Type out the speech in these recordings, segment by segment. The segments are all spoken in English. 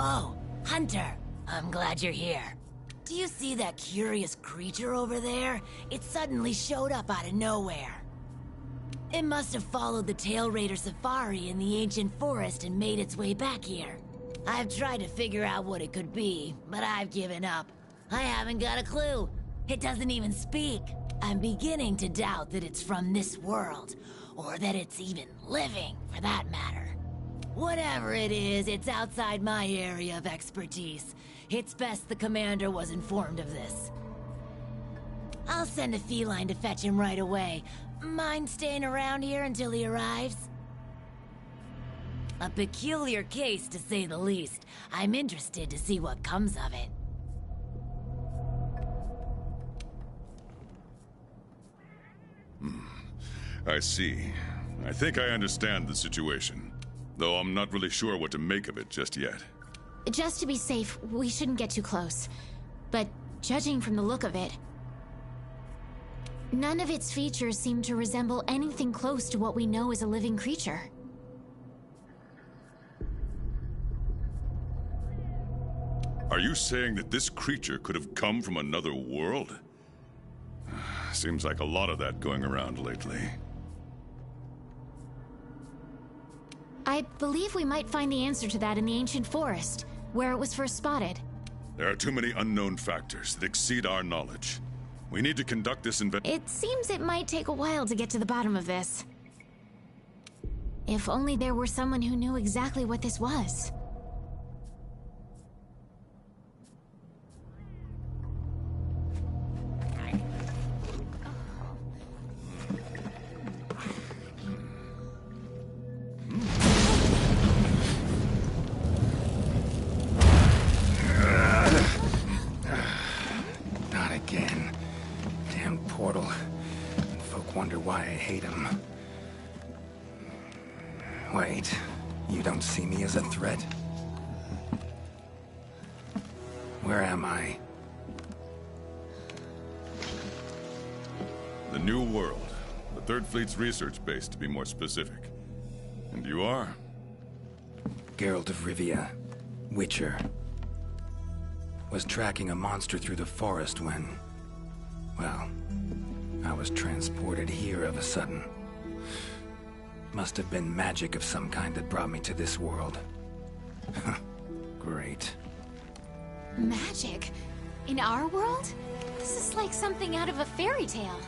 Oh, Hunter, I'm glad you're here. Do you see that curious creature over there? It suddenly showed up out of nowhere. It must have followed the Tail Raider safari in the ancient forest and made its way back here. I've tried to figure out what it could be, but I've given up. I haven't got a clue. It doesn't even speak. I'm beginning to doubt that it's from this world, or that it's even living, for that matter. Whatever it is, it's outside my area of expertise. It's best the commander was informed of this. I'll send a feline to fetch him right away. Mind staying around here until he arrives? A peculiar case, to say the least. I'm interested to see what comes of it. I see. I think I understand the situation, though I'm not really sure what to make of it just yet. Just to be safe, we shouldn't get too close. But judging from the look of it, none of its features seem to resemble anything close to what we know is a living creature. Are you saying that this creature could have come from another world? Seems like a lot of that going around lately. I believe we might find the answer to that in the ancient forest, where it was first spotted. There are too many unknown factors that exceed our knowledge. We need to conduct this investigation. It seems it might take a while to get to the bottom of this. If only there were someone who knew exactly what this was. Wait, you don't see me as a threat? Where am I? The New World. The Third Fleet's research base, to be more specific. And you are? Geralt of Rivia, Witcher. Was tracking a monster through the forest when... well, I was transported here of a sudden. Must have been magic of some kind that brought me to this world. Great. Magic? In our world? This is like something out of a fairy tale.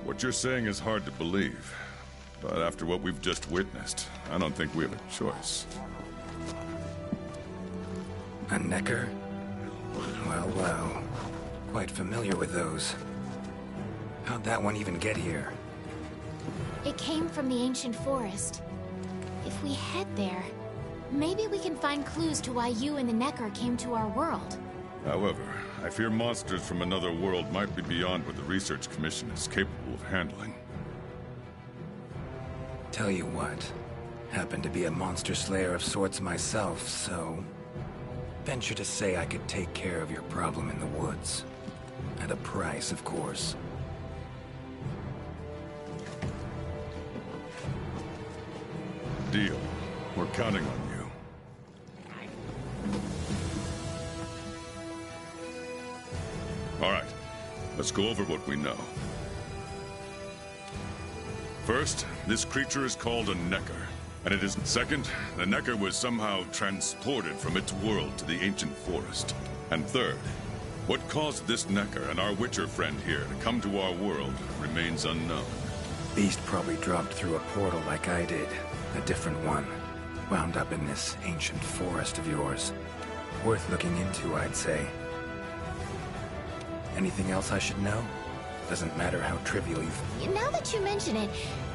What you're saying is hard to believe. But after what we've just witnessed, I don't think we have a choice. A Necker? Well, well. Quite familiar with those. How'd that one even get here? It came from the ancient forest. If we head there, maybe we can find clues to why you and the Necker came to our world. However, I fear monsters from another world might be beyond what the Research Commission is capable of handling. Tell you what, happen to be a monster slayer of sorts myself, so... venture to say I could take care of your problem in the woods. At a price, of course. Deal. We're counting on you. All right. Let's go over what we know. First, this creature is called a Necker. And it is second, the Necker was somehow transported from its world to the ancient forest. And third, what caused this Necker and our Witcher friend here to come to our world remains unknown. Beast probably dropped through a portal like I did. A different one. Wound up in this ancient forest of yours. Worth looking into, I'd say. Anything else I should know? Doesn't matter how trivial you... Now that you mention it,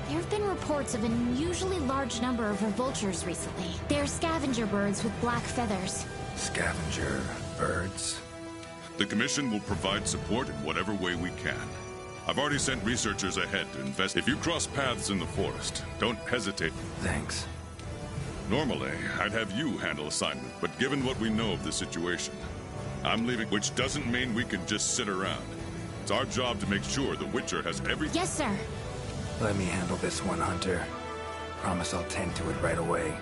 there have been reports of an unusually large number of vultures recently. They're scavenger birds with black feathers. Scavenger birds? The Commission will provide support in whatever way we can. I've already sent researchers ahead to invest. If you cross paths in the forest, don't hesitate. Thanks. Normally, I'd have you handle assignment, but given what we know of the situation, I'm leaving, which doesn't mean we can just sit around. It's our job to make sure the Witcher has everything. Yes, sir. Let me handle this one, Hunter. Promise I'll tend to it right away.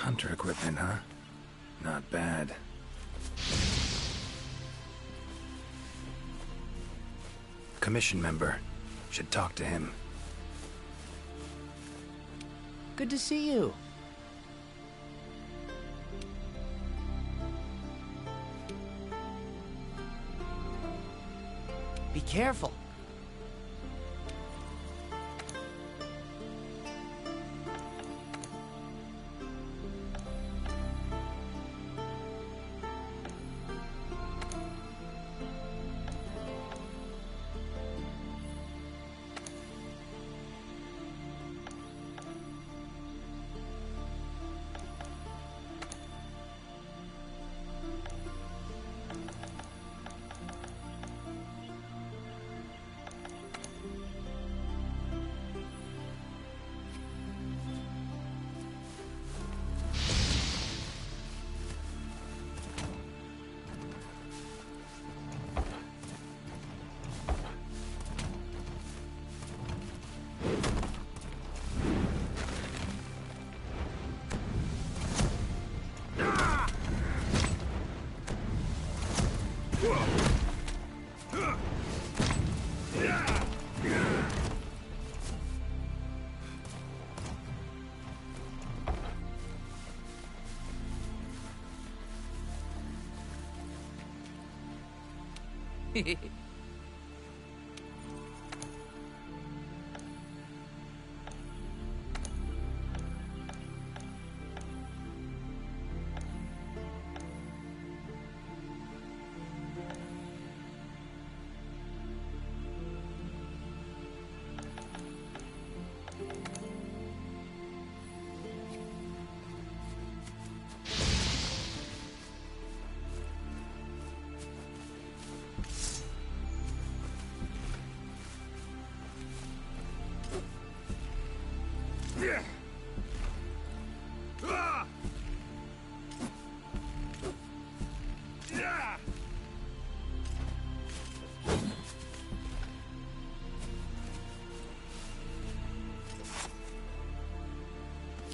Hunter equipment, huh? Not bad. Commission member. Should talk to him. Good to see you. Be careful.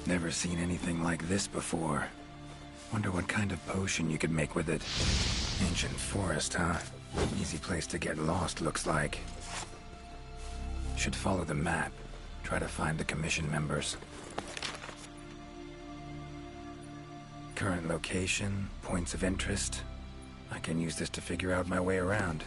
Never seen anything like this before. Wonder what kind of potion you could make with it. Ancient forest, huh? Easy place to get lost, looks like. Should follow the map. Try to find the commission members. Current location, points of interest. I can use this to figure out my way around.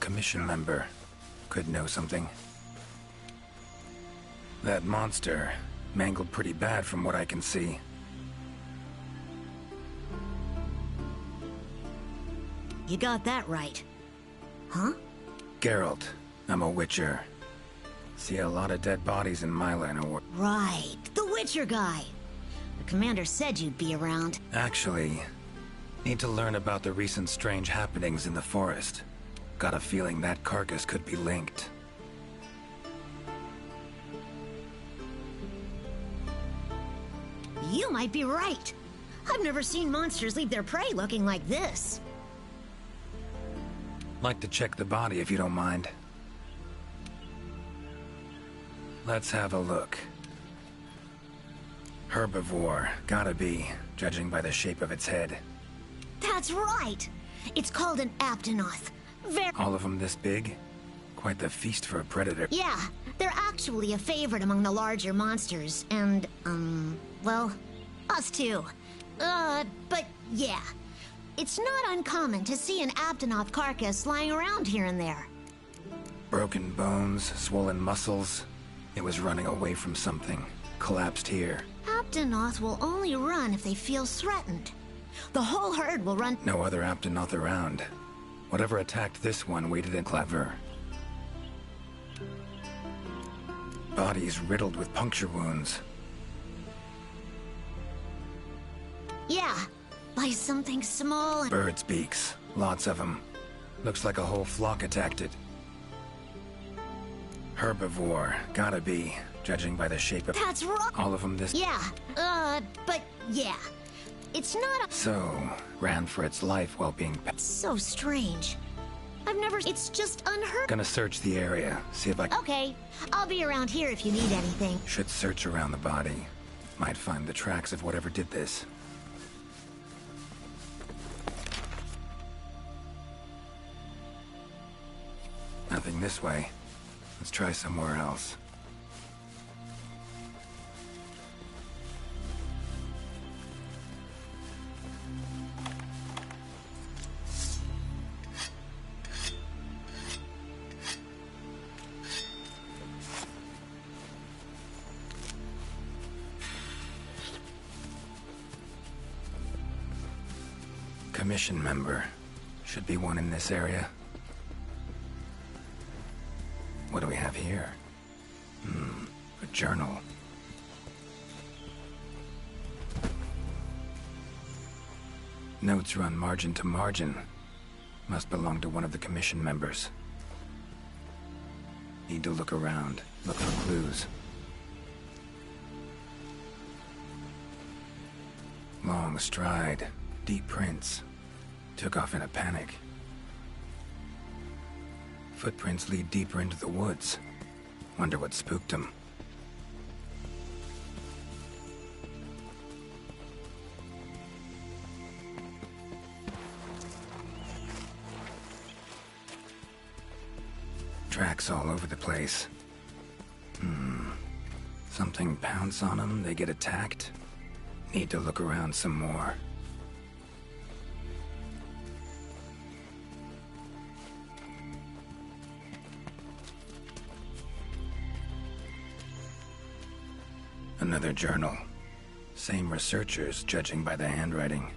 Commission member. Could know something. That monster mangled pretty bad from what I can see. You got that right. Huh? Geralt. I'm a Witcher. See a lot of dead bodies in my line of work. Right. The Witcher guy. The commander said you'd be around. Actually, need to learn about the recent strange happenings in the forest. Got a feeling that carcass could be linked. You might be right. I've never seen monsters leave their prey looking like this. Like to check the body if you don't mind. Let's have a look. Herbivore, gotta be, judging by the shape of its head. That's right! It's called an Aptonoth. All of them this big? Quite the feast for a predator. Yeah, they're actually a favorite among the larger monsters, and, well, us too. But yeah, it's not uncommon to see an Aptonoth carcass lying around here and there. Broken bones, swollen muscles. It was running away from something. Collapsed here. Aptonoth will only run if they feel threatened. The whole herd will run. No other Aptonoth around. Whatever attacked this one waited and clever. Body's riddled with puncture wounds. Yeah, by something small and... Birds' beaks. Lots of them. Looks like a whole flock attacked it. Herbivore. Gotta be. Judging by the shape of That's wrong. all of them this... Yeah, but yeah. It's not a... So, ran for its life while being... So strange. I've never... It's just unheard... Gonna search the area, see if I... Okay, I'll be around here if you need anything. Should search around the body. Might find the tracks of whatever did this. Nothing this way. Let's try somewhere else. Commission member. Should be one in this area. What do we have here? A journal. Notes run margin to margin. Must belong to one of the commission members. Need to look around, look for clues. Long stride, deep prints. Took off in a panic. Footprints lead deeper into the woods. Wonder what spooked him. Tracks all over the place. Something pounce on them, they get attacked. Need to look around some more. Another journal. Same researchers, judging by the handwriting.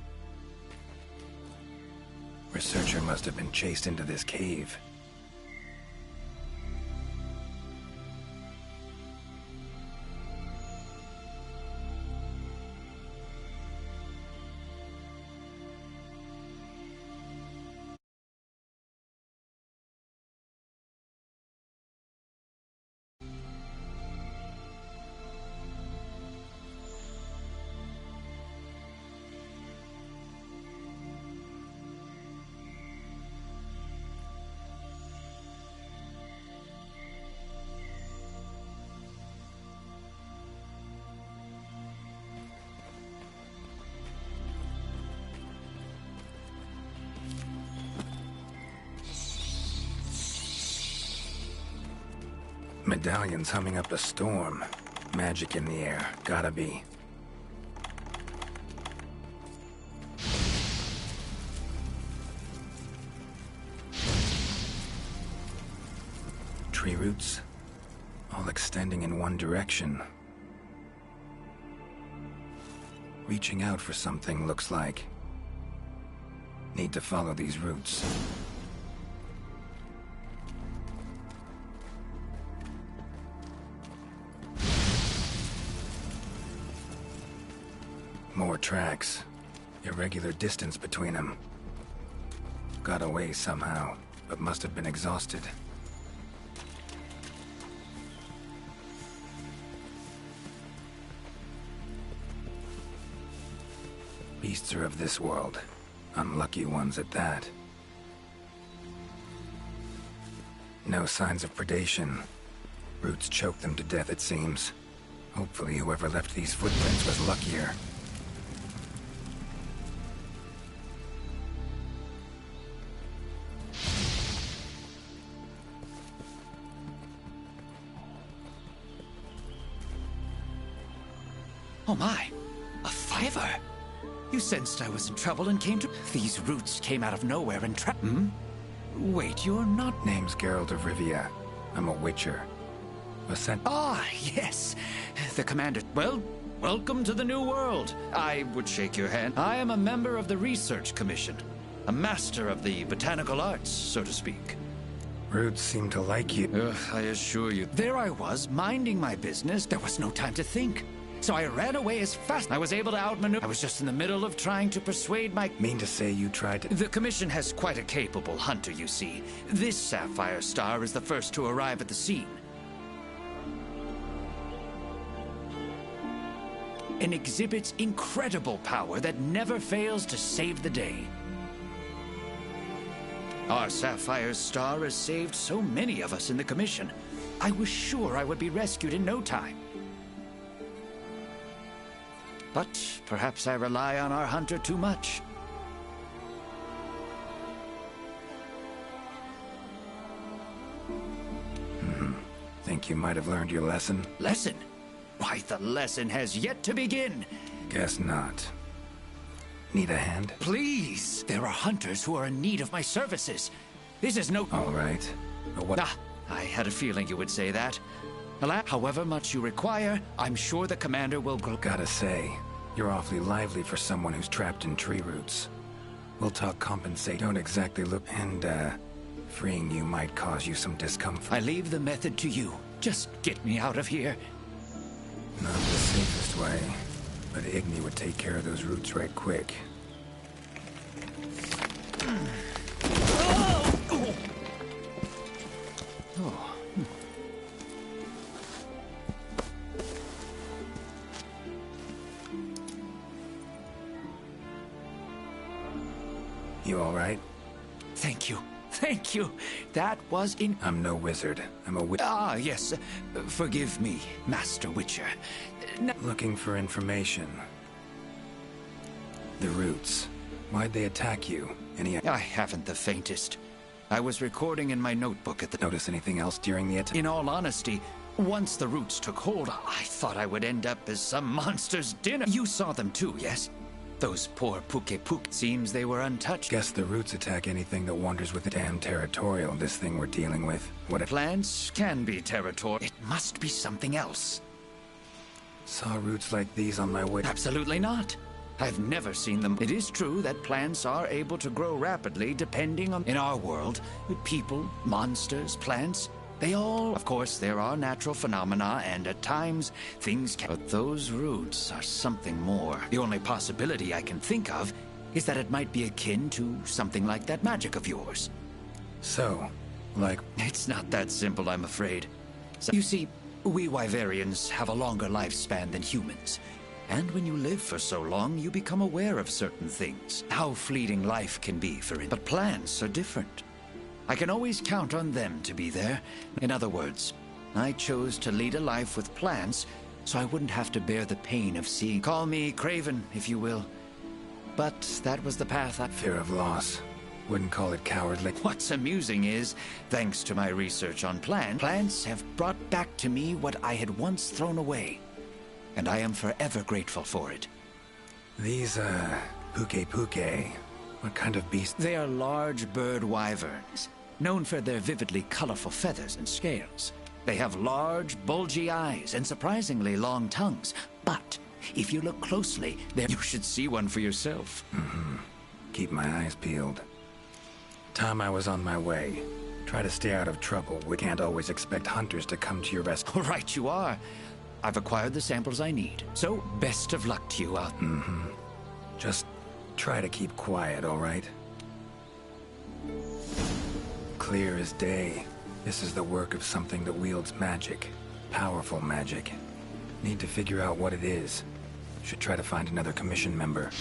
Researcher must have been chased into this cave. Medallions humming up a storm. Magic in the air. Gotta be. Tree roots, all extending in one direction. Reaching out for something, looks like. Need to follow these roots. More tracks. Irregular distance between them. Got away somehow, but must have been exhausted. Beasts are of this world. Unlucky ones at that. No signs of predation. Roots choke them to death, it seems. Hopefully whoever left these footprints was luckier. Oh my, a fiver. You sensed I was in trouble and came to... These roots came out of nowhere and Wait, you're not... Name's Geralt of Rivia. I'm a witcher. Was sent... Ah, yes. The commander... Well, welcome to the New World. I would shake your hand. I am a member of the Research Commission. A master of the botanical arts, so to speak. Roots seem to like you. I assure you. There I was, minding my business. There was no time to think. So I ran away as fast. I was able to outmaneuver. I was just in the middle of trying to persuade my... Mean to say you tried to... The Commission has quite a capable hunter, you see. This sapphire star is the first to arrive at the scene. and exhibits incredible power that never fails to save the day. Our Sapphire's star has saved so many of us in the Commission. I was sure I would be rescued in no time. But perhaps I rely on our hunter too much. Think you might have learned your lesson? Lesson? Why, the lesson has yet to begin. Guess not. Need a hand? Please! There are hunters who are in need of my services. This is no... All right. But what... Ah, I had a feeling you would say that. However much you require, I'm sure the commander will... Gotta say, you're awfully lively for someone who's trapped in tree roots. We'll talk compensate. Don't exactly look... And, freeing you might cause you some discomfort. I leave the method to you. Just get me out of here. Not the safest way, but Igni would take care of those roots right quick. You all right? Thank you. Thank you. That was I'm no wizard. I'm a Ah, yes. Forgive me, Master Witcher. Looking for information. The roots. Why'd they attack you? I haven't the faintest. I was recording in my notebook at the... Notice anything else during the attack? In all honesty, once the roots took hold, I thought I would end up as some monster's dinner. You saw them too, yes? Those poor Puke. Seems they were untouched. Guess the roots attack anything that wanders with the damn territorial, this thing we're dealing with. What if... Plants can be territorial. It must be something else. Saw roots like these on my way... Absolutely not. I've never seen them. It is true that plants are able to grow rapidly depending on... In our world, people, monsters, plants... They all, of course, there are natural phenomena, and at times, things can... But those roots are something more. The only possibility I can think of is that it might be akin to something like that magic of yours. So, like... It's not that simple, I'm afraid. So, you see, we Wyverians have a longer lifespan than humans. And when you live for so long, you become aware of certain things. How fleeting life can be, for instance. But plants are different. I can always count on them to be there. In other words, I chose to lead a life with plants so I wouldn't have to bear the pain of seeing... Call me Craven, if you will. But that was the path I... Fear of loss. Wouldn't call it cowardly. What's amusing is, thanks to my research on plants have brought back to me what I had once thrown away. And I am forever grateful for it. These, Puke. What kind of beast? They are large bird wyverns, known for their vividly colorful feathers and scales. They have large, bulgy eyes and surprisingly long tongues. But if you look closely, you should see one for yourself. Keep my eyes peeled. Time I was on my way. Try to stay out of trouble. We can't always expect hunters to come to your rescue. Right you are. I've acquired the samples I need. So, best of luck to you out. Just try to keep quiet, all right? Clear as day. This is the work of something that wields magic. Powerful magic. Need to figure out what it is. Should try to find another commission member.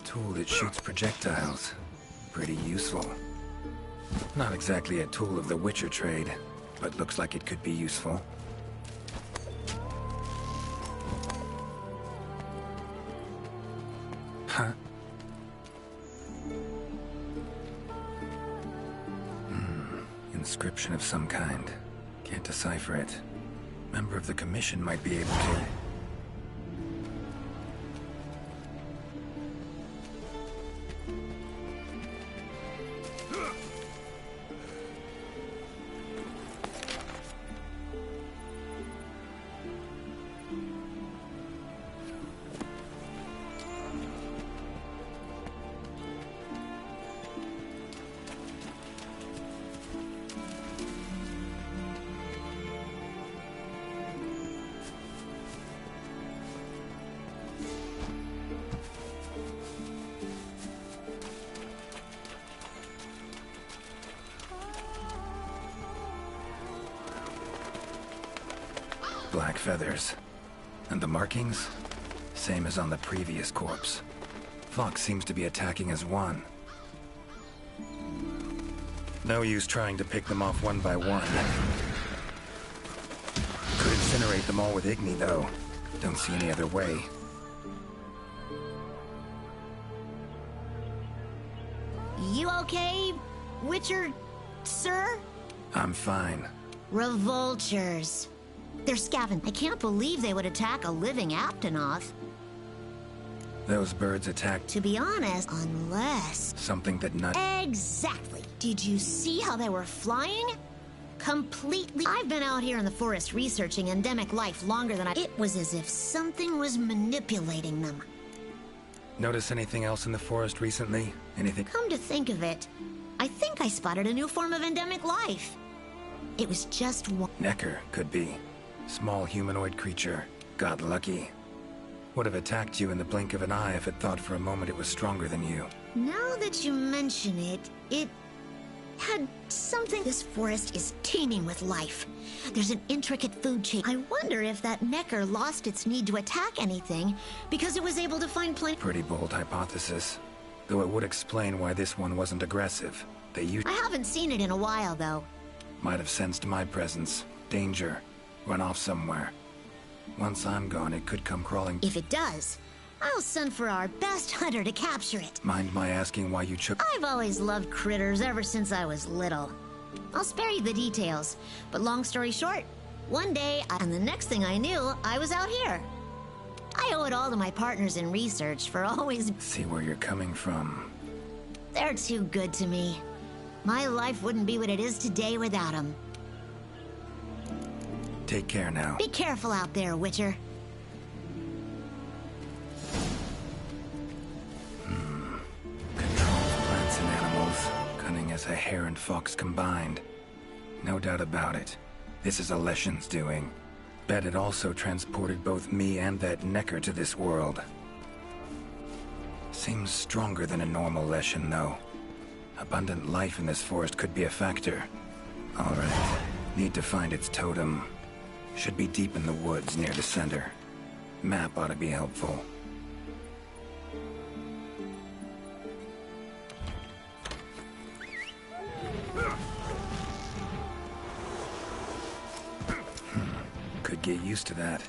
Tool that shoots projectiles. Pretty useful. Not exactly a tool of the Witcher trade, but looks like it could be useful. Huh? Inscription of some kind. Can't decipher it. Member of the Commission might be able to. Black feathers. And the markings? Same as on the previous corpse. Fox seems to be attacking as one. No use trying to pick them off one by one. Could incinerate them all with Igni, though. Don't see any other way. You okay, Witcher, sir? I'm fine. Revoltures. They're scavenging. I can't believe they would attack a living Aptonoth. Those birds attacked To be honest, unless... something that not... Exactly. Did you see how they were flying? Completely... I've been out here in the forest researching endemic life longer than I... It was as if something was manipulating them. Notice anything else in the forest recently? Anything? Come to think of it, I think I spotted a new form of endemic life. It was just one... Necker, could be. Small humanoid creature. Got lucky. Would have attacked you in the blink of an eye if it thought for a moment it was stronger than you. Now that you mention it, it had something. This forest is teeming with life. There's an intricate food chain. I wonder if that Necker lost its need to attack anything because it was able to find plenty. Pretty bold hypothesis. Though it would explain why this one wasn't aggressive. They I haven't seen it in a while, though. might have sensed my presence. Danger. Run off somewhere. Once I'm gone, it could come crawling. If it does, I'll send for our best hunter to capture it. Mind my asking why you took... I've always loved critters ever since I was little. I'll spare you the details, but long story short, one day, and the next thing I knew, I was out here. I owe it all to my partners in research for always... See where you're coming from. They're too good to me. My life wouldn't be what it is today without them. Take care now. Be careful out there, Witcher. Controls plants and animals. Cunning as a hare and fox combined. No doubt about it. This is Alession's doing. Bet it also transported both me and that Necker to this world. Seems stronger than a normal Leshen, though. Abundant life in this forest could be a factor. Alright. Need to find its totem. Should be deep in the woods near the center. Map ought to be helpful. Could get used to that.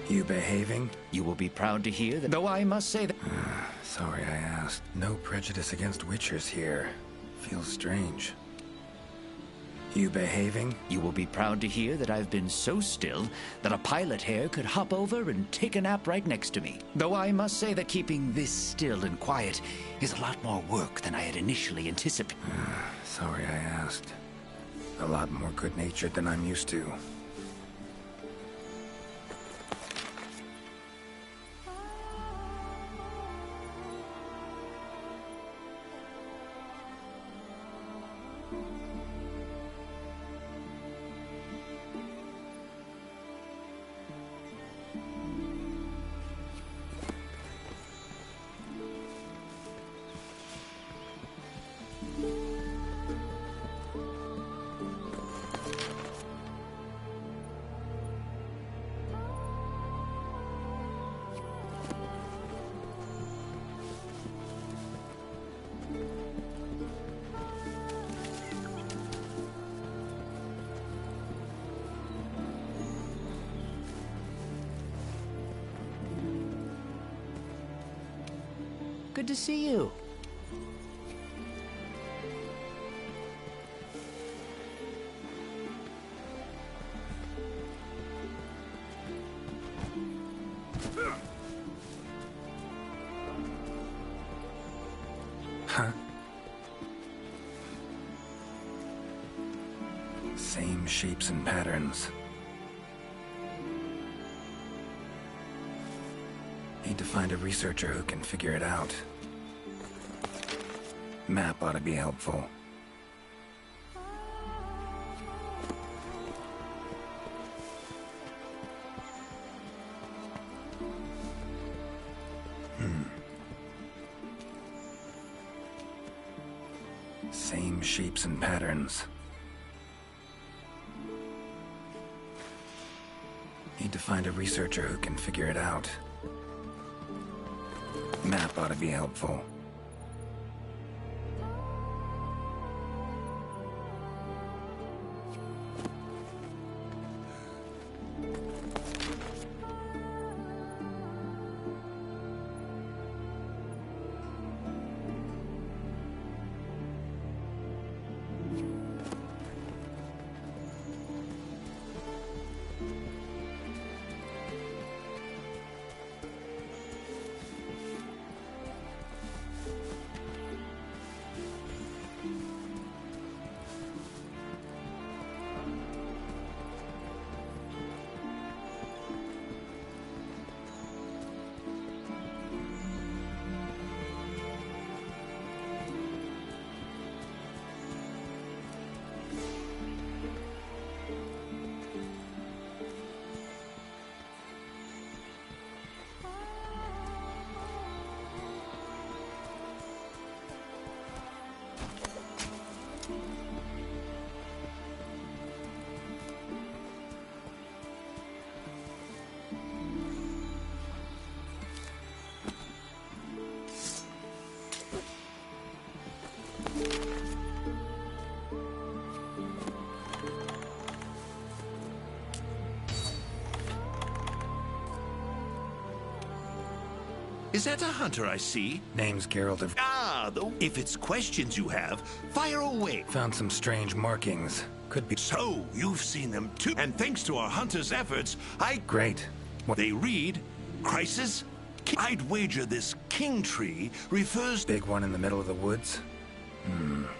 You behaving? You will be proud to hear that, though I must say that... Sorry I asked. No prejudice against Witchers here. Feels strange. You behaving? You will be proud to hear that I've been so still that a pilot hare could hop over and take a nap right next to me. Though I must say that keeping this still and quiet is a lot more work than I had initially anticipated. Sorry I asked. A lot more good-natured than I'm used to. Good to see you. Huh? Same shapes and patterns. Need to find a researcher who can figure it out. Map ought to be helpful. Same shapes and patterns. Need to find a researcher who can figure it out. Map ought to be helpful. Is that a hunter I see? Name's Geralt of... If it's questions you have, fire away. Found some strange markings. Could be... So, you've seen them too. And thanks to our hunter's efforts, Great. What? They read, Crisis? I'd wager this king tree refers... Big one in the middle of the woods?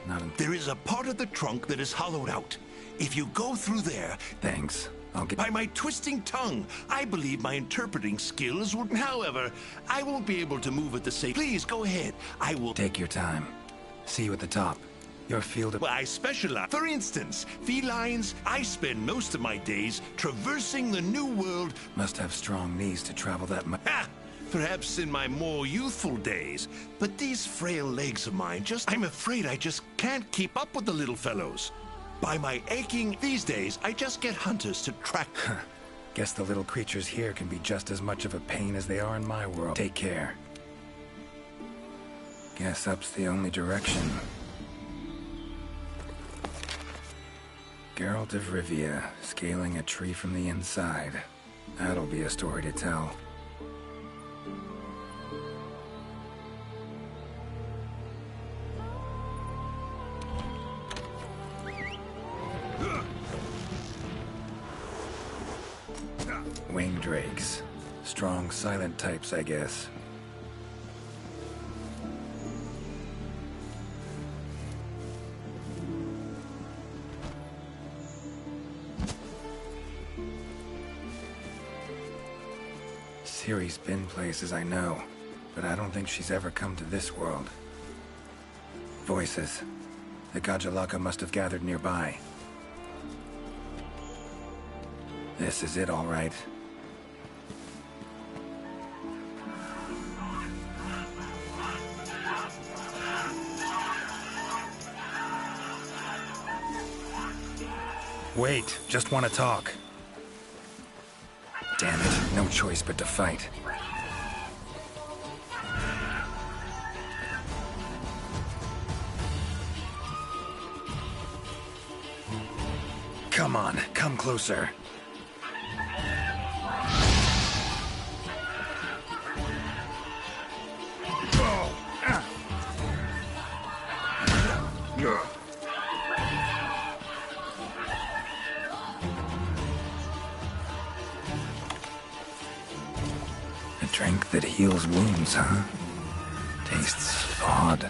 Not in... There is a part of the trunk that is hollowed out. If you go through there... Thanks. I'll get... By my twisting tongue, I believe my interpreting skills would... However, I won't be able to move at the same... Please, go ahead. I will... Take your time. See you at the top. Your field of... Well, I specialize. For instance, felines, I spend most of my days traversing the new world... Must have strong knees to travel that much. Ha! Perhaps in my more youthful days. But these frail legs of mine I'm afraid I just can't keep up with the little fellows. By my aching... These days, I just get hunters to track... Guess the little creatures here can be just as much of a pain as they are in my world. Take care. Guess up's the only direction. Geralt of Rivia, scaling a tree from the inside. That'll be a story to tell. Winged drakes. Strong, silent types, I guess. Ciri's been places, I know, but I don't think she's ever come to this world. Voices. The Gajalaka must have gathered nearby. This is it, all right. Wait, just want to talk. Damn it, no choice but to fight. Come on, come closer. Oh, Drink that heals wounds, huh? Tastes odd.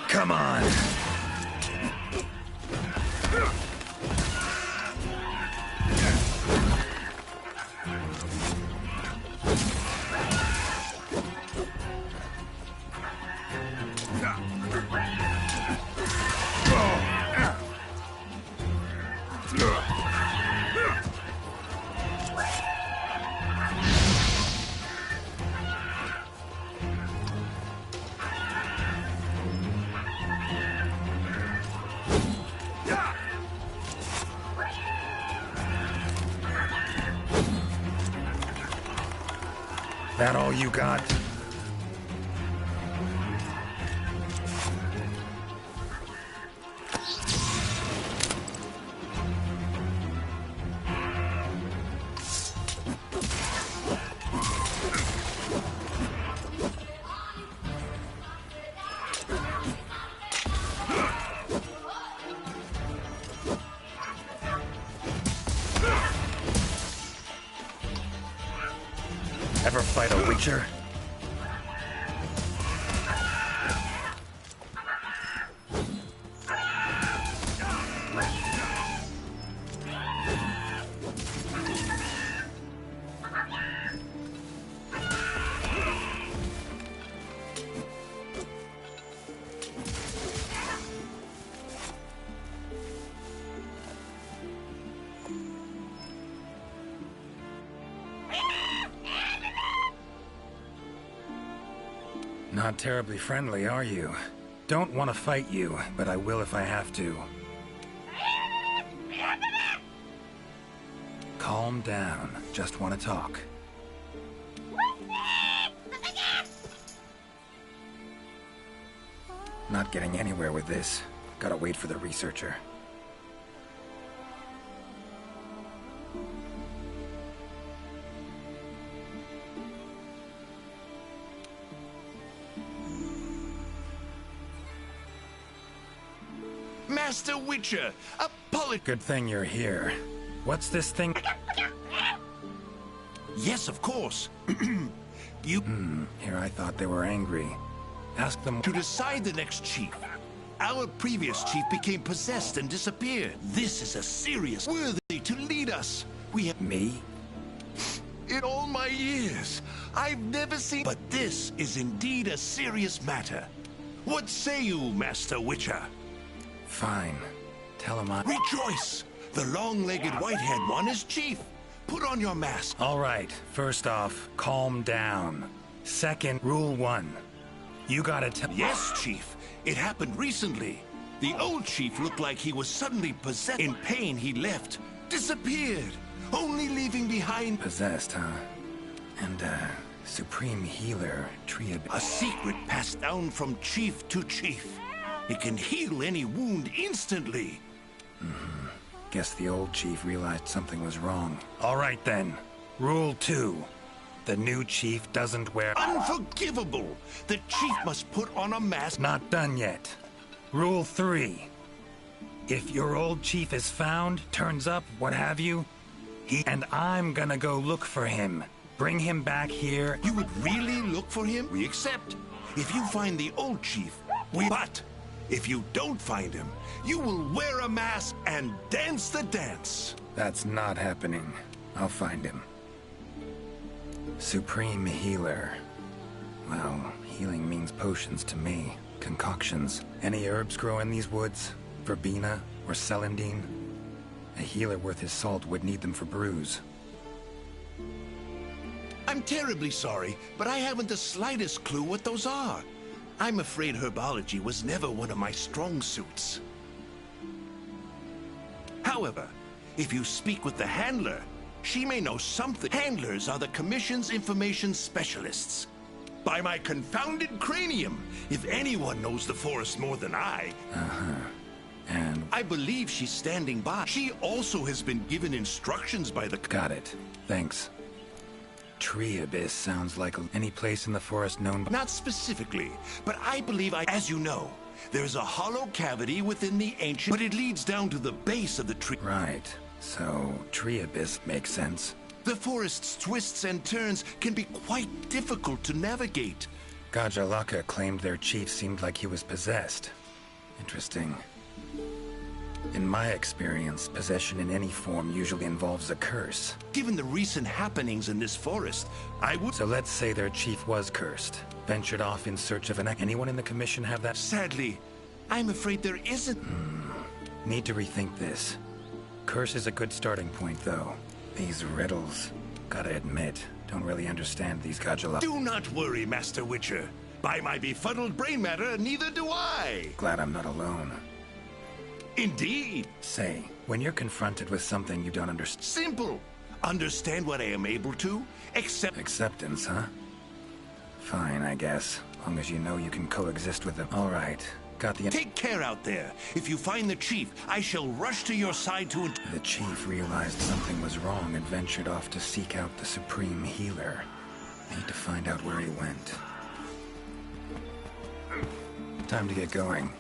Come on! That all you got? Ever fight a Witcher? Not terribly friendly, are you? Don't want to fight you, but I will if I have to. Calm down. Just want to talk. Not getting anywhere with this. Gotta wait for the researcher. Master Witcher, Good thing you're here. What's this thing? Yes, of course. You... Here I thought they were angry. Ask them... To decide the next chief. Our previous chief became possessed and disappeared. This is a serious... worthy to lead us. We have... Me? In all my years, I've never seen... But this is indeed a serious matter. What say you, Master Witcher? Fine. Tell him I... Rejoice! The long-legged white-haired one is chief. Put on your mask. All right. First off, calm down. Second, rule 1. You gotta tell... Yes, chief. It happened recently. The old chief looked like he was suddenly possessed. In pain, he left. Disappeared. Only leaving behind... Possessed, huh? And, Supreme Healer, Triad... A secret passed down from chief to chief. It can heal any wound instantly. Guess the old chief realized something was wrong. All right, then. Rule 2. The new chief doesn't wear... Unforgivable! The chief must put on a mask... Not done yet. Rule 3. If your old chief is found, turns up, what have you, and I'm gonna go look for him. Bring him back here. You would really look for him? We accept. If you find the old chief, But if you don't find him, you will wear a mask and dance the dance. That's not happening. I'll find him. Supreme Healer. Well, healing means potions to me. Concoctions. Any herbs grow in these woods? Verbena or celandine? A healer worth his salt would need them for brews. I'm terribly sorry, but I haven't the slightest clue what those are. I'm afraid herbology was never one of my strong suits. However, if you speak with the handler, she may know something. Handlers are the Commission's information specialists. By my confounded cranium, if anyone knows the forest more than I... And... I believe she's standing by. She also has been given instructions by the... Got it. Thanks. Tree Abyss sounds like any place in the forest known by... Not specifically, but I believe as you know, There's a hollow cavity within the ancient, but it leads down to the base of the tree. Right. So, tree abyss makes sense. The forest's twists and turns can be quite difficult to navigate. Gajalaka claimed their chief seemed like he was possessed. Interesting. In my experience, possession in any form usually involves a curse. Given the recent happenings in this forest, I would... So let's say their chief was cursed, ventured off in search of anyone in the commission have that? Sadly, I'm afraid there isn't... Need to rethink this. Curse is a good starting point, though. These riddles, gotta admit, don't really understand these Gajalaka. Do not worry, Master Witcher. By my befuddled brain matter, neither do I. Glad I'm not alone. Indeed. Say, when you're confronted with something you don't understand... Simple. Understand what I am able to, accept... Acceptance, huh? Fine, I guess. Long as you know you can coexist with them. All right. Got the... Take care out there. If you find the chief, I shall rush to your side to... The chief realized something was wrong and ventured off to seek out the supreme healer. Need to find out where he went. Time to get going.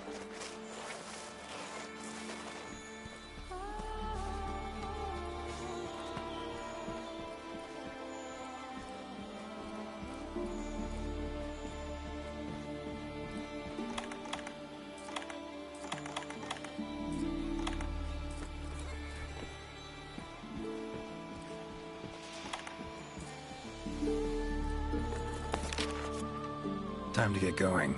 Time to get going.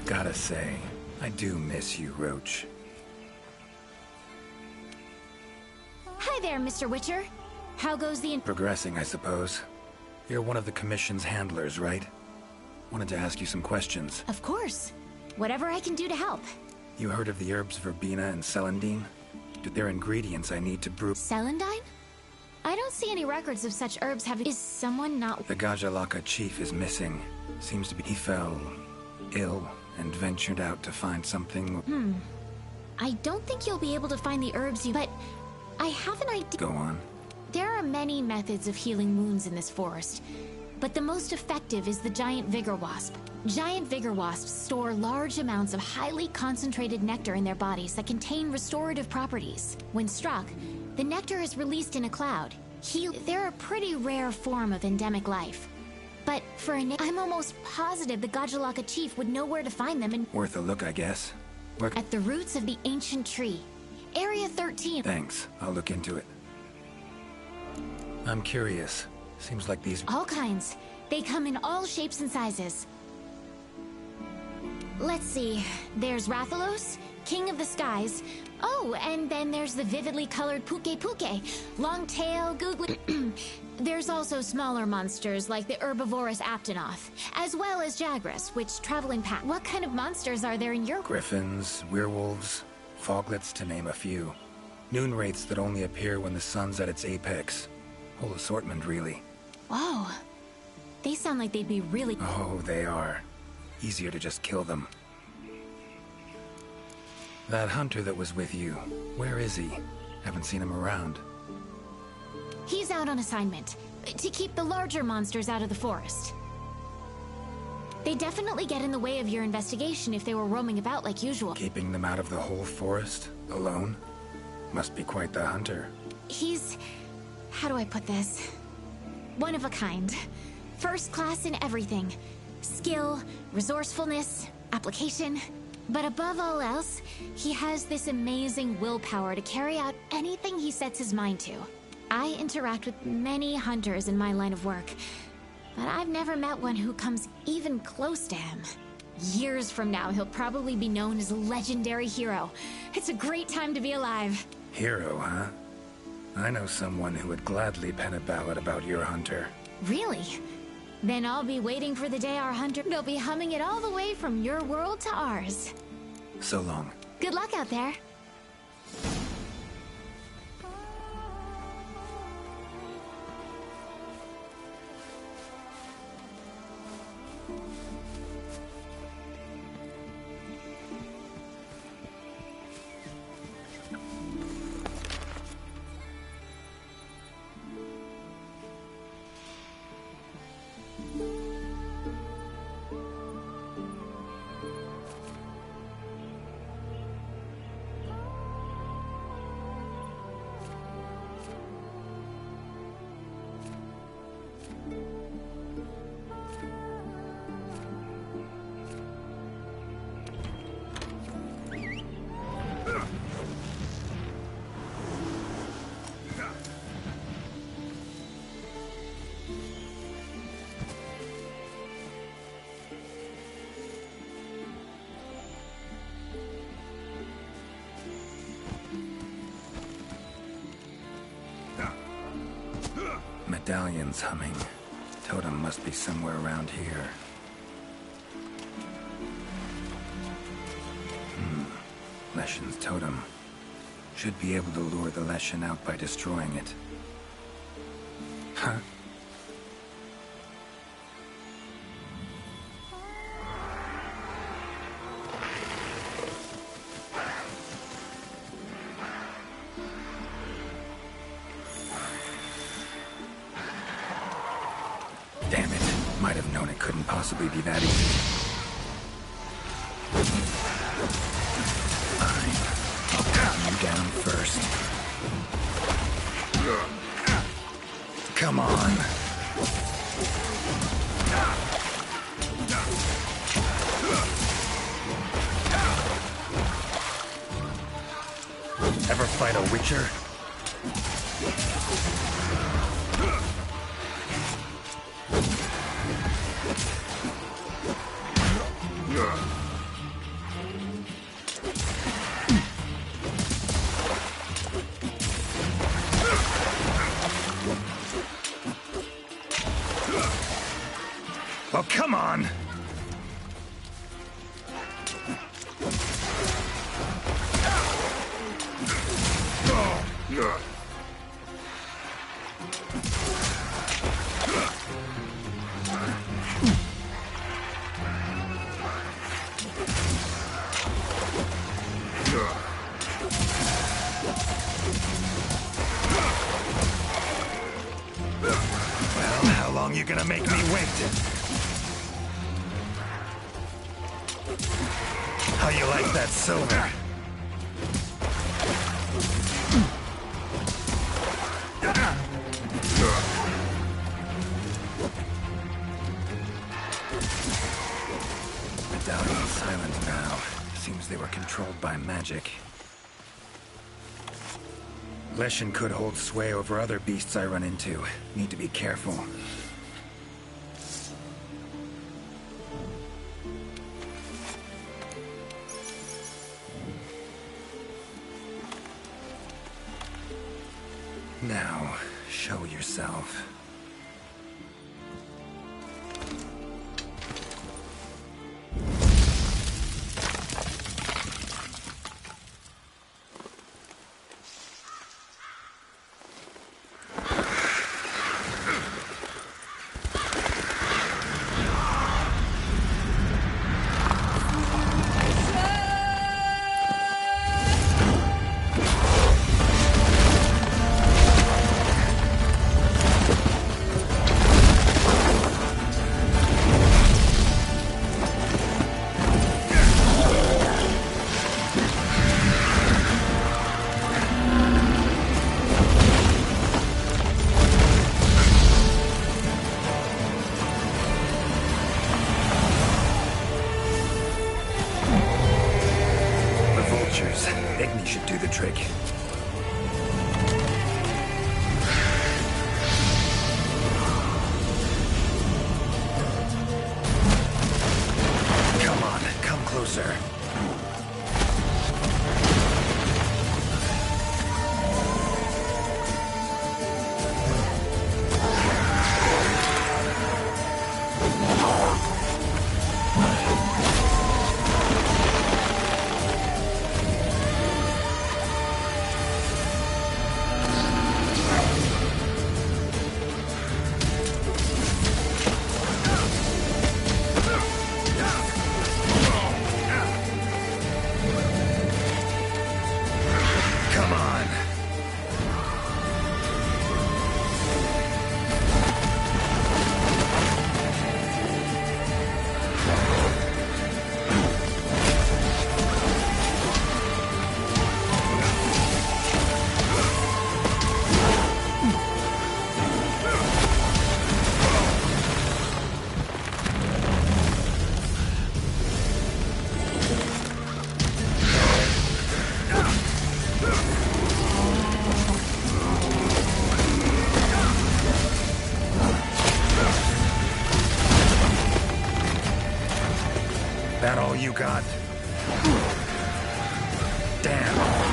Gotta say, I do miss you, Roach. Hi there, Mr. Witcher. How goes the... Progressing, I suppose. You're one of the Commission's handlers, right? Wanted to ask you some questions. Of course. Whatever I can do to help. You heard of the herbs verbena and celandine? They're ingredients I need to brew... Celandine? I don't see any records of such herbs having... Is someone not... The Gajalaka chief is missing. Seems to be... He fell ill and ventured out to find something... I don't think you'll be able to find the herbs you... But I have an idea... Go on. There are many methods of healing wounds in this forest, but the most effective is the giant vigor wasp. Giant vigor wasps store large amounts of highly concentrated nectar in their bodies that contain restorative properties. When struck, the nectar is released in a cloud. They're a pretty rare form of endemic life. But for I'm almost positive the Gajalaka chief would know where to find them and... Worth a look, I guess. At the roots of the ancient tree. Area 13. Thanks. I'll look into it. I'm curious. Seems like these... All kinds. They come in all shapes and sizes. Let's see. There's Rathalos, King of the Skies. Oh, and then there's the vividly colored Puke Puke. Long tail, googly... There's also smaller monsters like the herbivorous Aptonoth, as well as Jagras, which travel in packs. What kind of monsters are there in your... Griffins, werewolves, foglets, to name a few. Noon wraiths that only appear when the sun's at its apex. Whole assortment, really. Whoa. They sound like they'd be really... Oh, they are. Easier to just kill them. That hunter that was with you, where is he? Haven't seen him around. He's out on assignment, to keep the larger monsters out of the forest. They definitely get in the way of your investigation if they were roaming about like usual. Keeping them out of the whole forest? Alone? Must be quite the hunter. He's... how do I put this? One of a kind. First class in everything. Skill, resourcefulness, application. But above all else, he has this amazing willpower to carry out anything he sets his mind to. I interact with many hunters in my line of work, but I've never met one who comes even close to him. Years from now, he'll probably be known as a legendary hero. It's a great time to be alive. Hero, huh? I know someone who would gladly pen a ballad about your hunter. Really? Then I'll be waiting for the day our hunter will be humming it all the way from your world to ours. So long. Good luck out there. Medallions humming. Totem must be somewhere around here. Leshen's totem. Should be able to lure the Leshen out by destroying it. Huh? Damn it. Might have known it couldn't possibly be that easy. Fine. I'll calm you down first. Come on. Ever fight a Witcher? Oh, come on! Well, how long you gonna make me wait? How you like that silver? Medallion's silent now. Seems they were controlled by magic. Leshen could hold sway over other beasts I run into. Need to be careful. Now, show yourself. Igni should do the trick. got? Damn.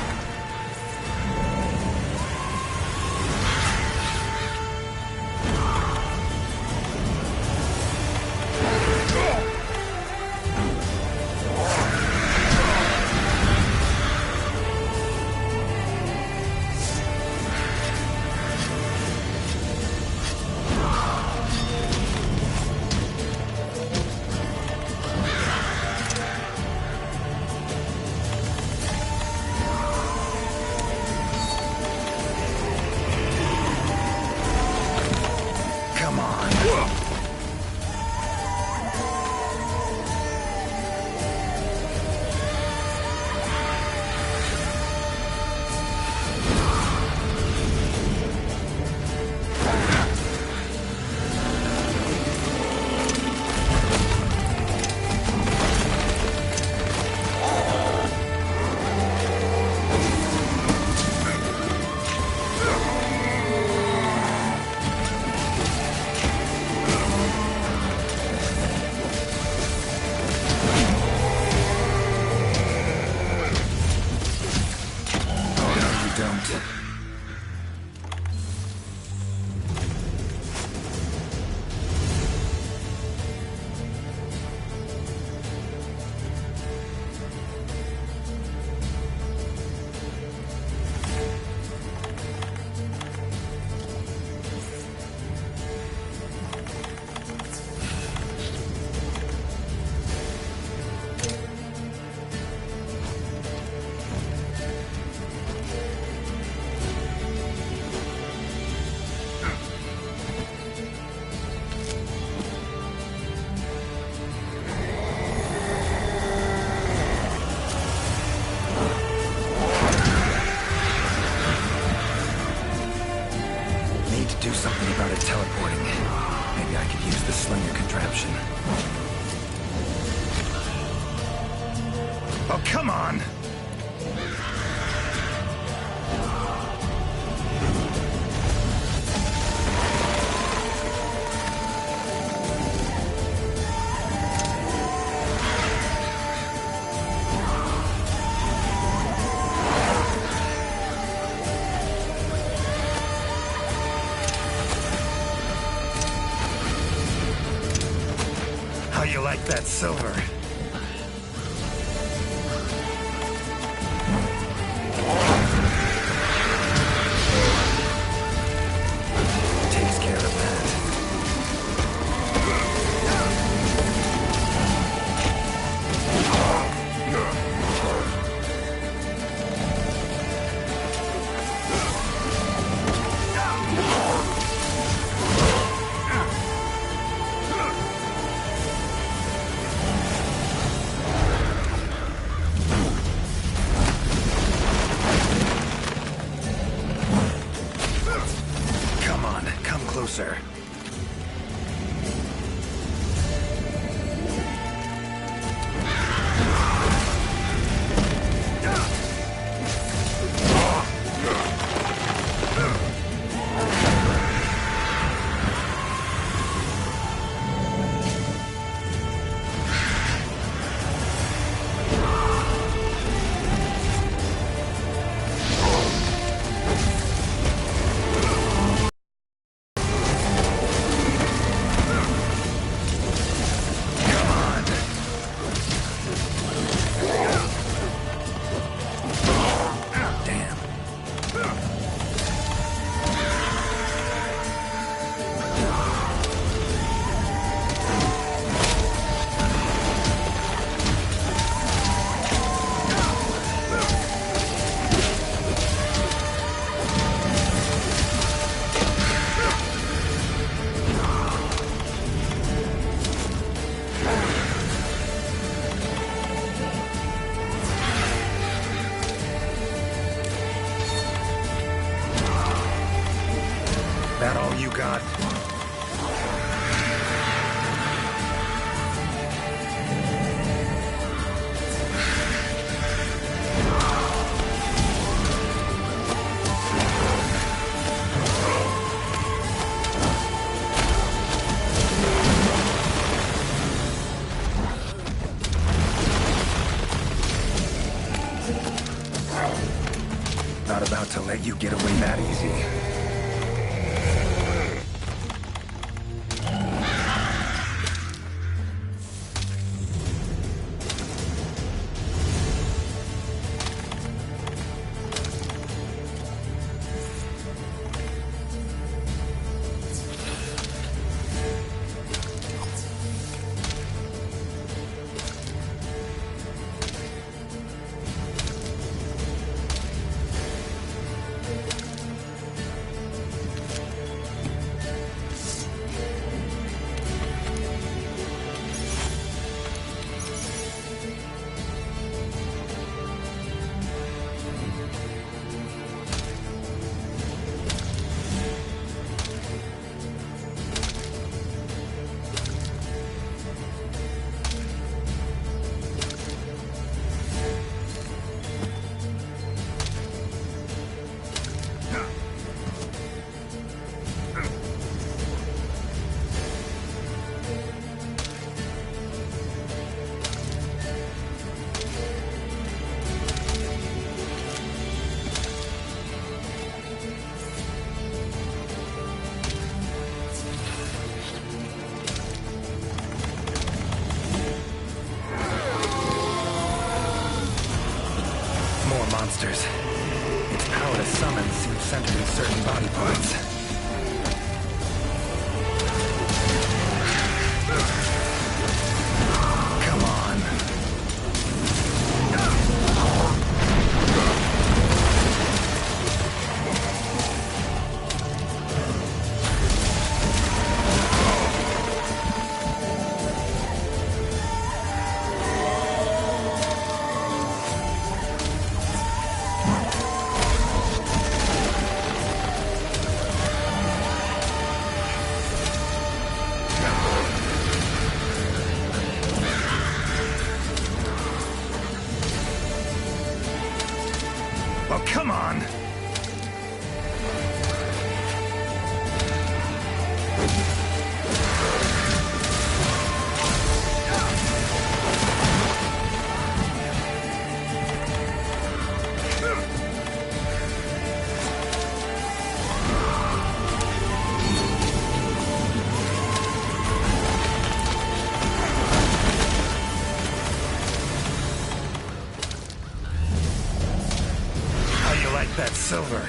Oh, come on! How you like that silver? Takes care of that. Closer. That all you got? Not about to let you get away that easy. Monsters. Its power to summon seems centered in certain body parts. Come on. Oh, come on! That silver.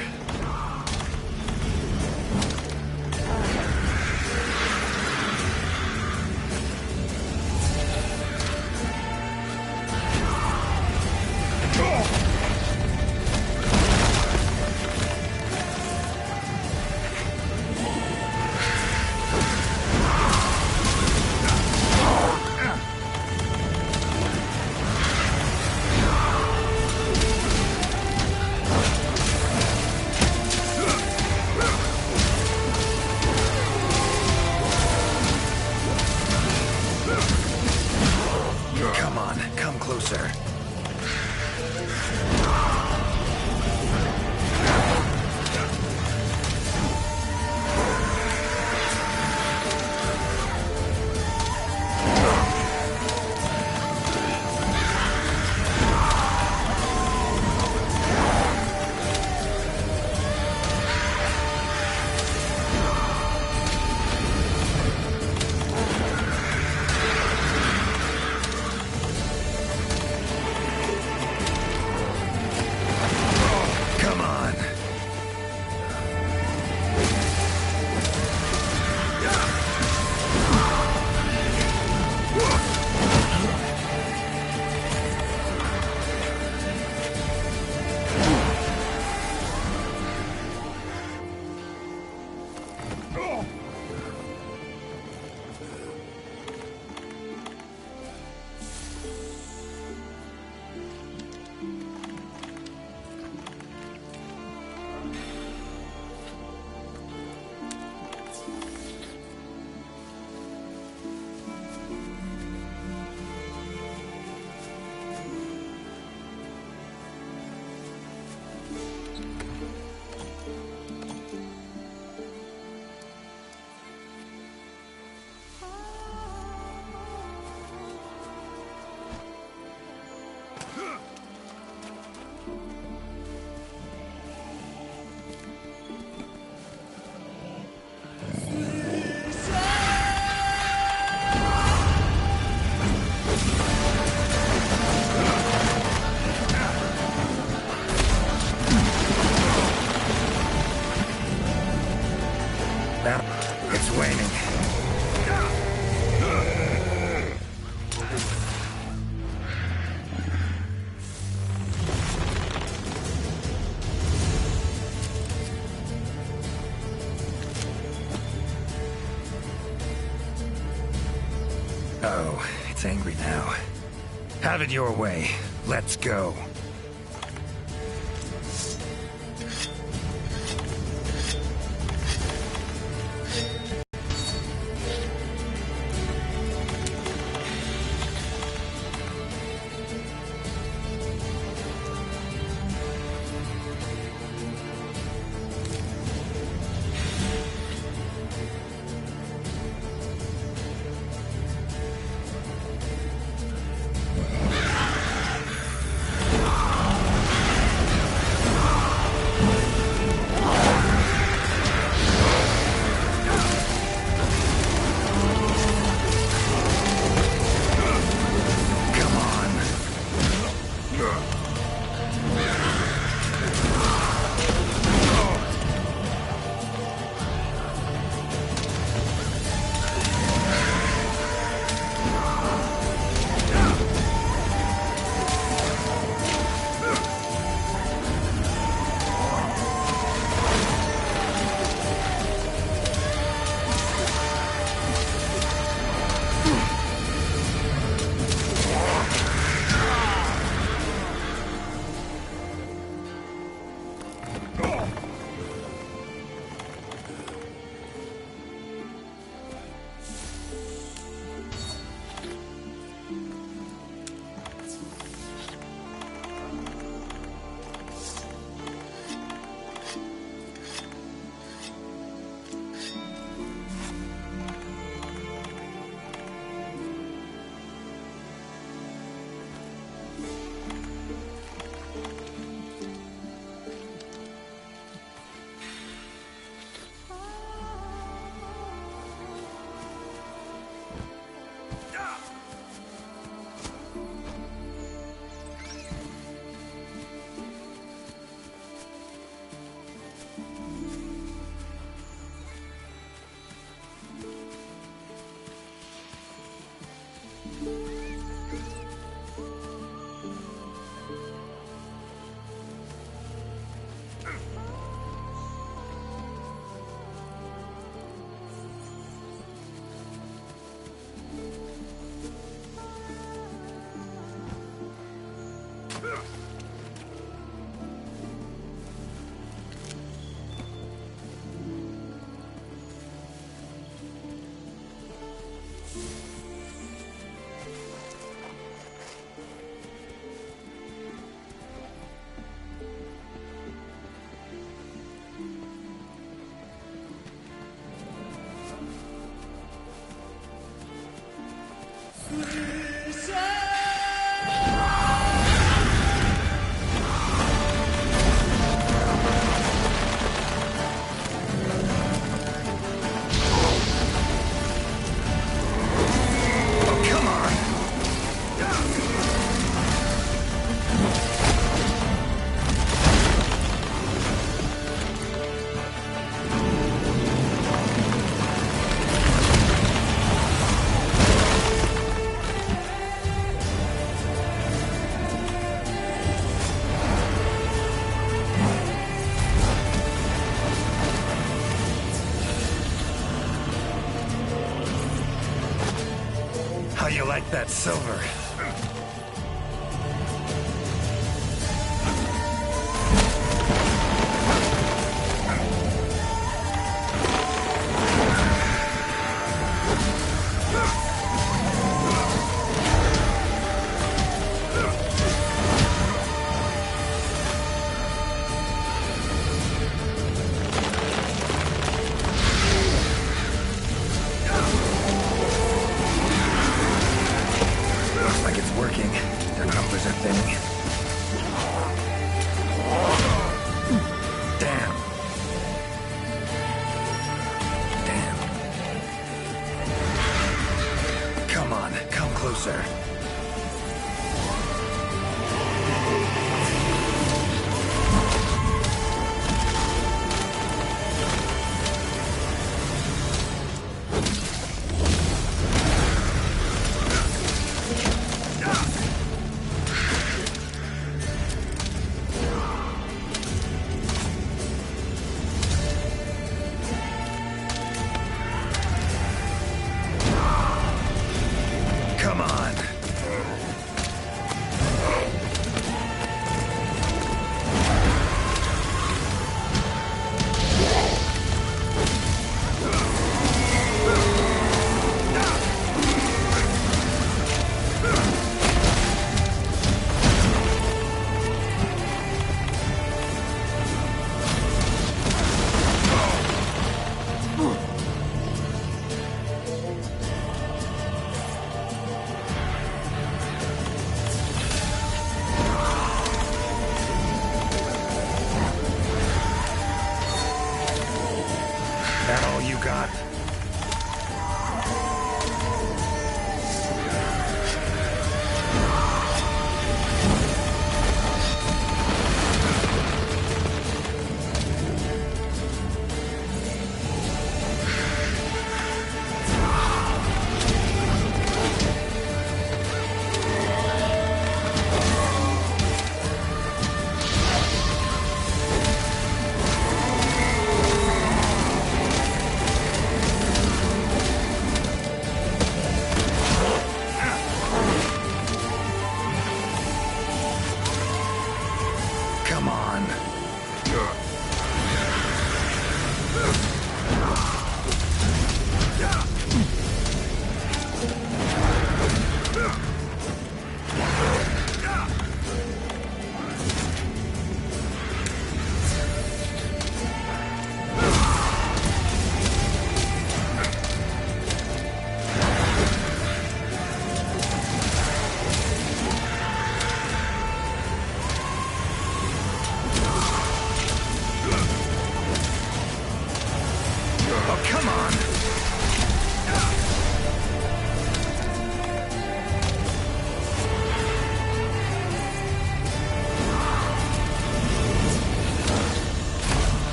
So, it's angry now. Have it your way. Let's go. How you like that silver?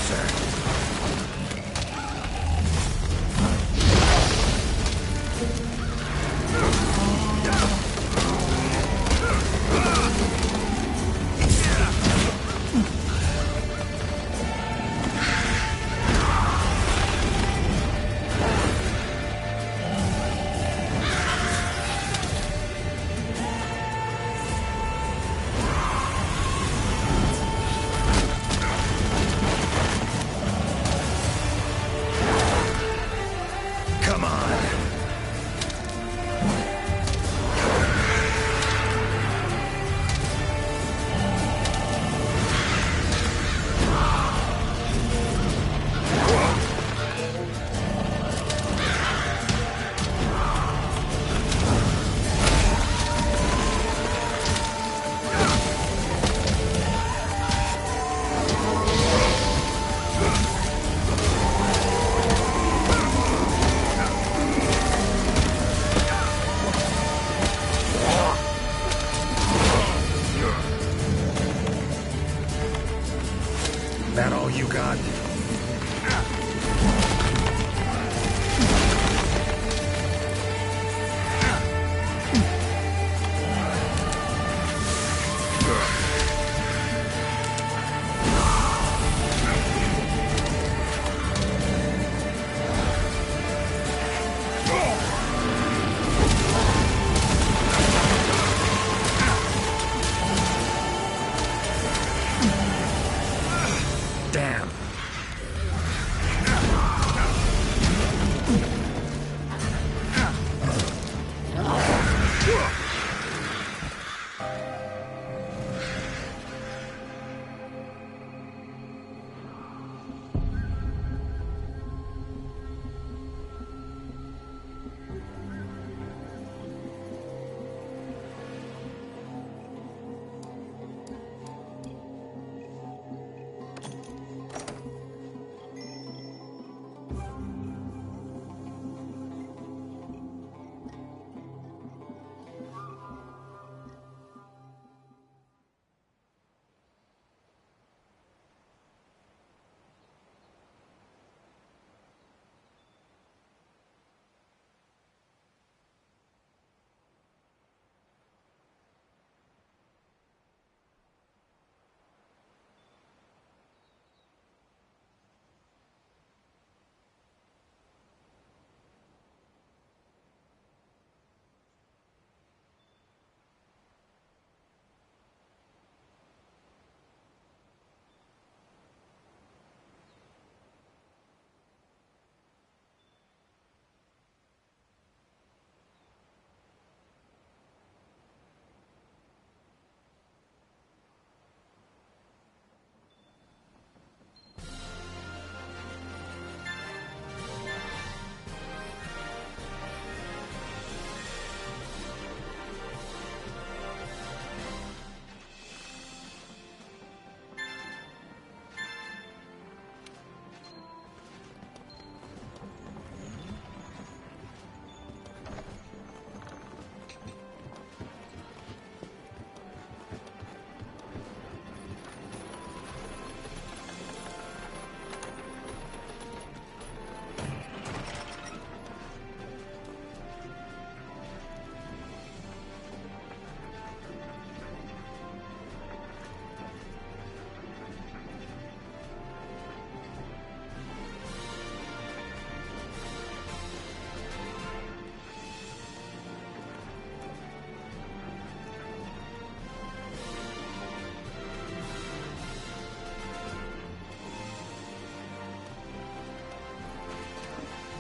closer. That all you got? Damn.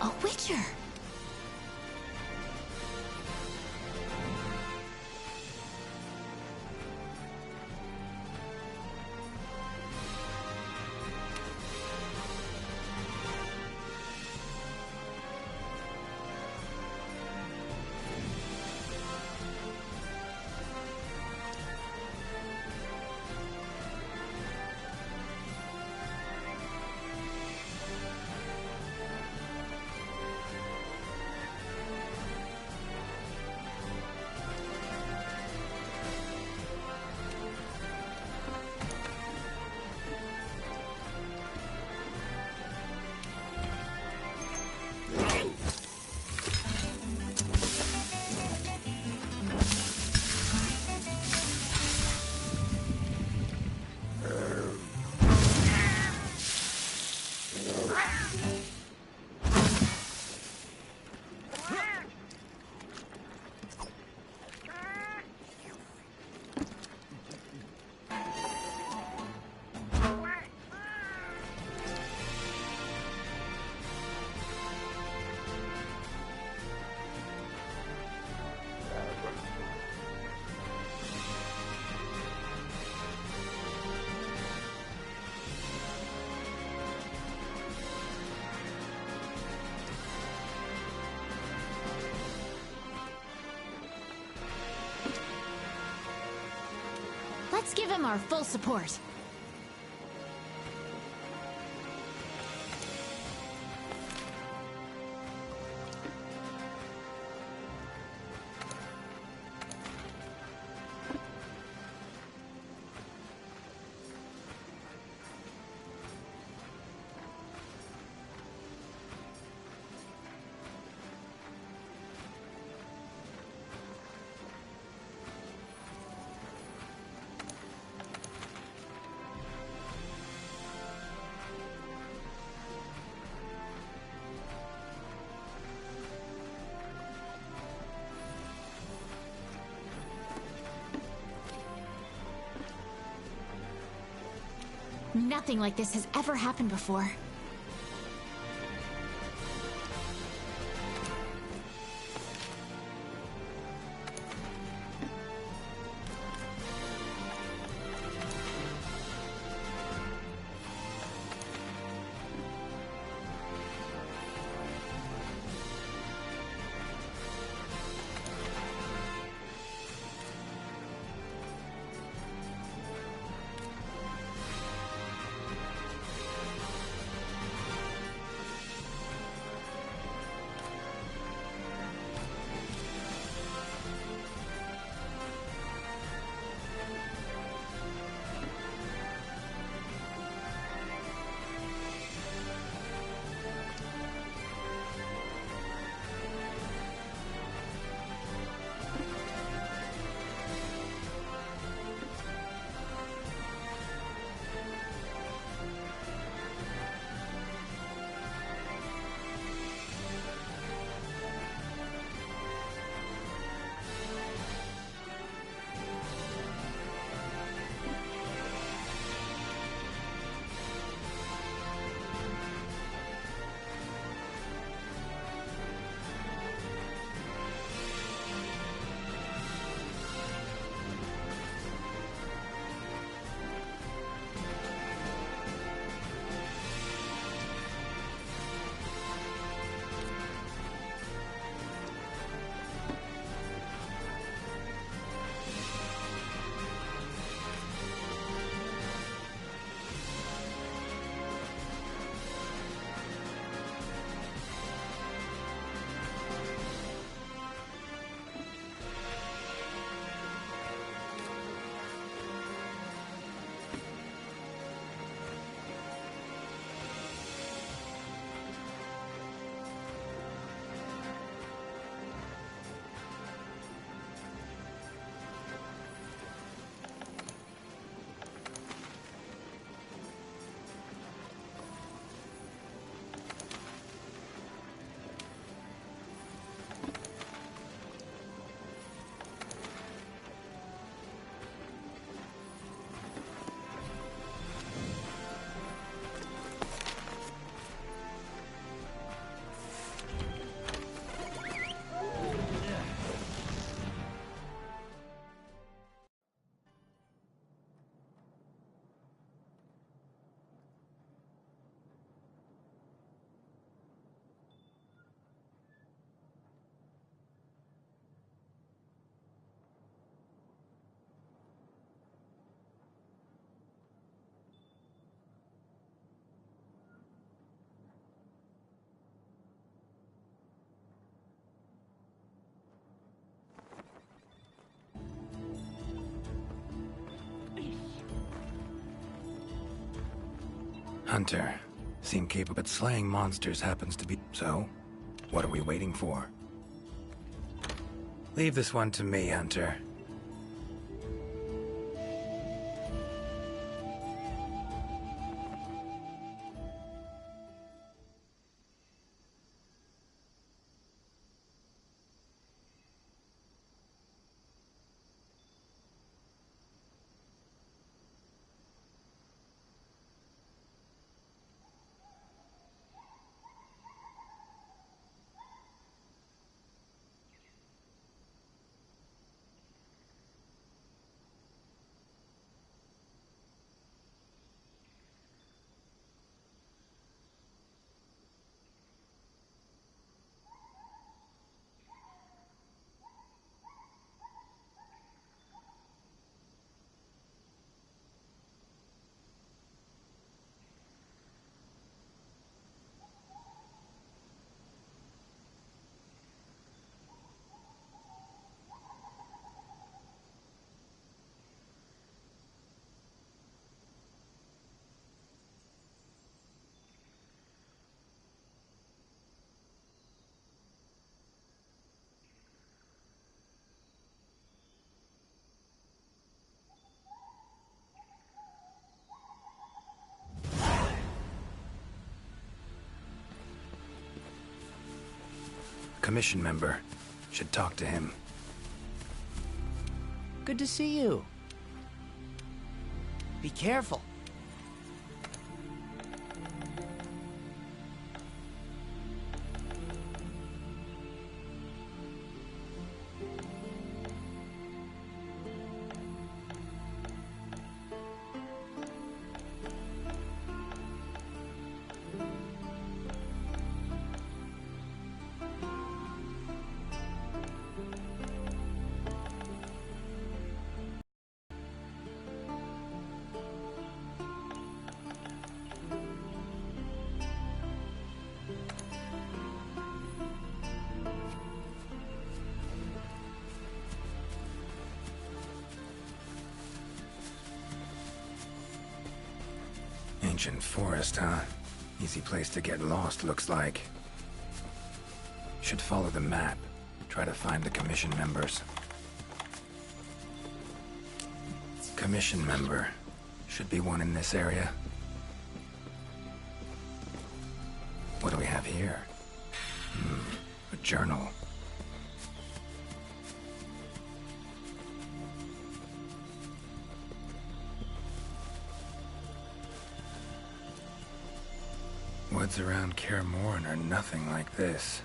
A Witcher! Let's give him our full support. Nothing like this has ever happened before. Hunter. Seem capable, but slaying monsters happens to be... So, what are we waiting for? Leave this one to me, Hunter. Commission member. Should talk to him. Good to see you. Be careful. Ancient forest, huh? Easy place to get lost, looks like. Should follow the map. Try to find the commission members. Commission member. Should be one in this area. What do we have here? A journal. Woods around Kaer Morhen are nothing like this.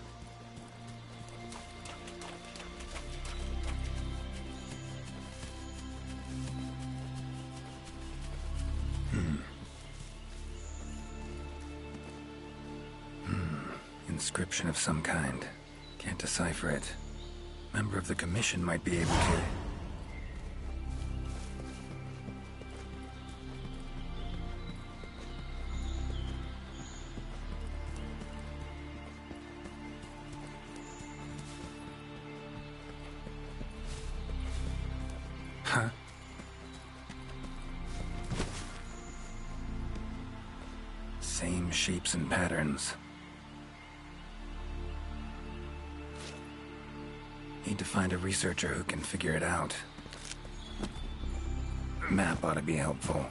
Inscription of some kind. Can't decipher it. Member of the Commission might be able to... Huh? Same shapes and patterns. Need to find a researcher who can figure it out. Map ought to be helpful.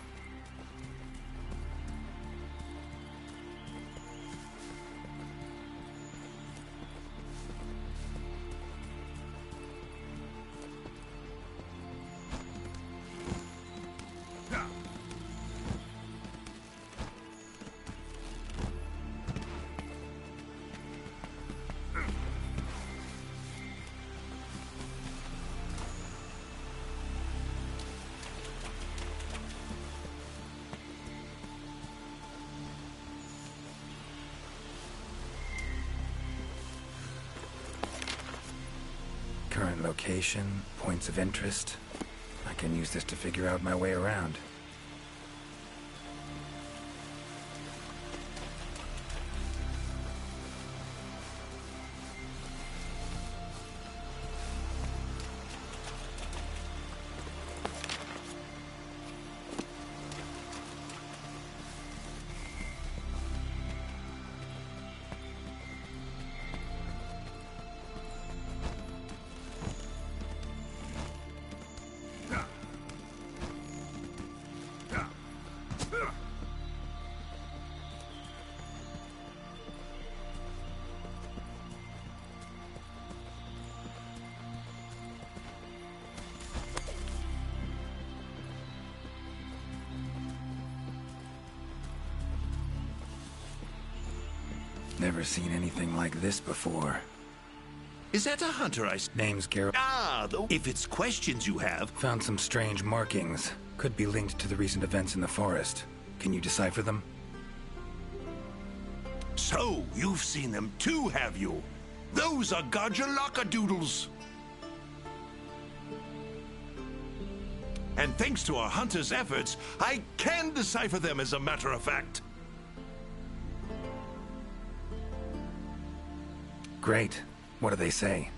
Current location, points of interest. I can use this to figure out my way around. Never seen anything like this before. Is that a hunter Name's Geralt. Ah, though, if it's questions you have... Found some strange markings. Could be linked to the recent events in the forest. Can you decipher them? So, you've seen them too, have you? Those are Gajalaka-doodles. And thanks to our hunters' efforts, I can decipher them as a matter of fact. Great. What do they say?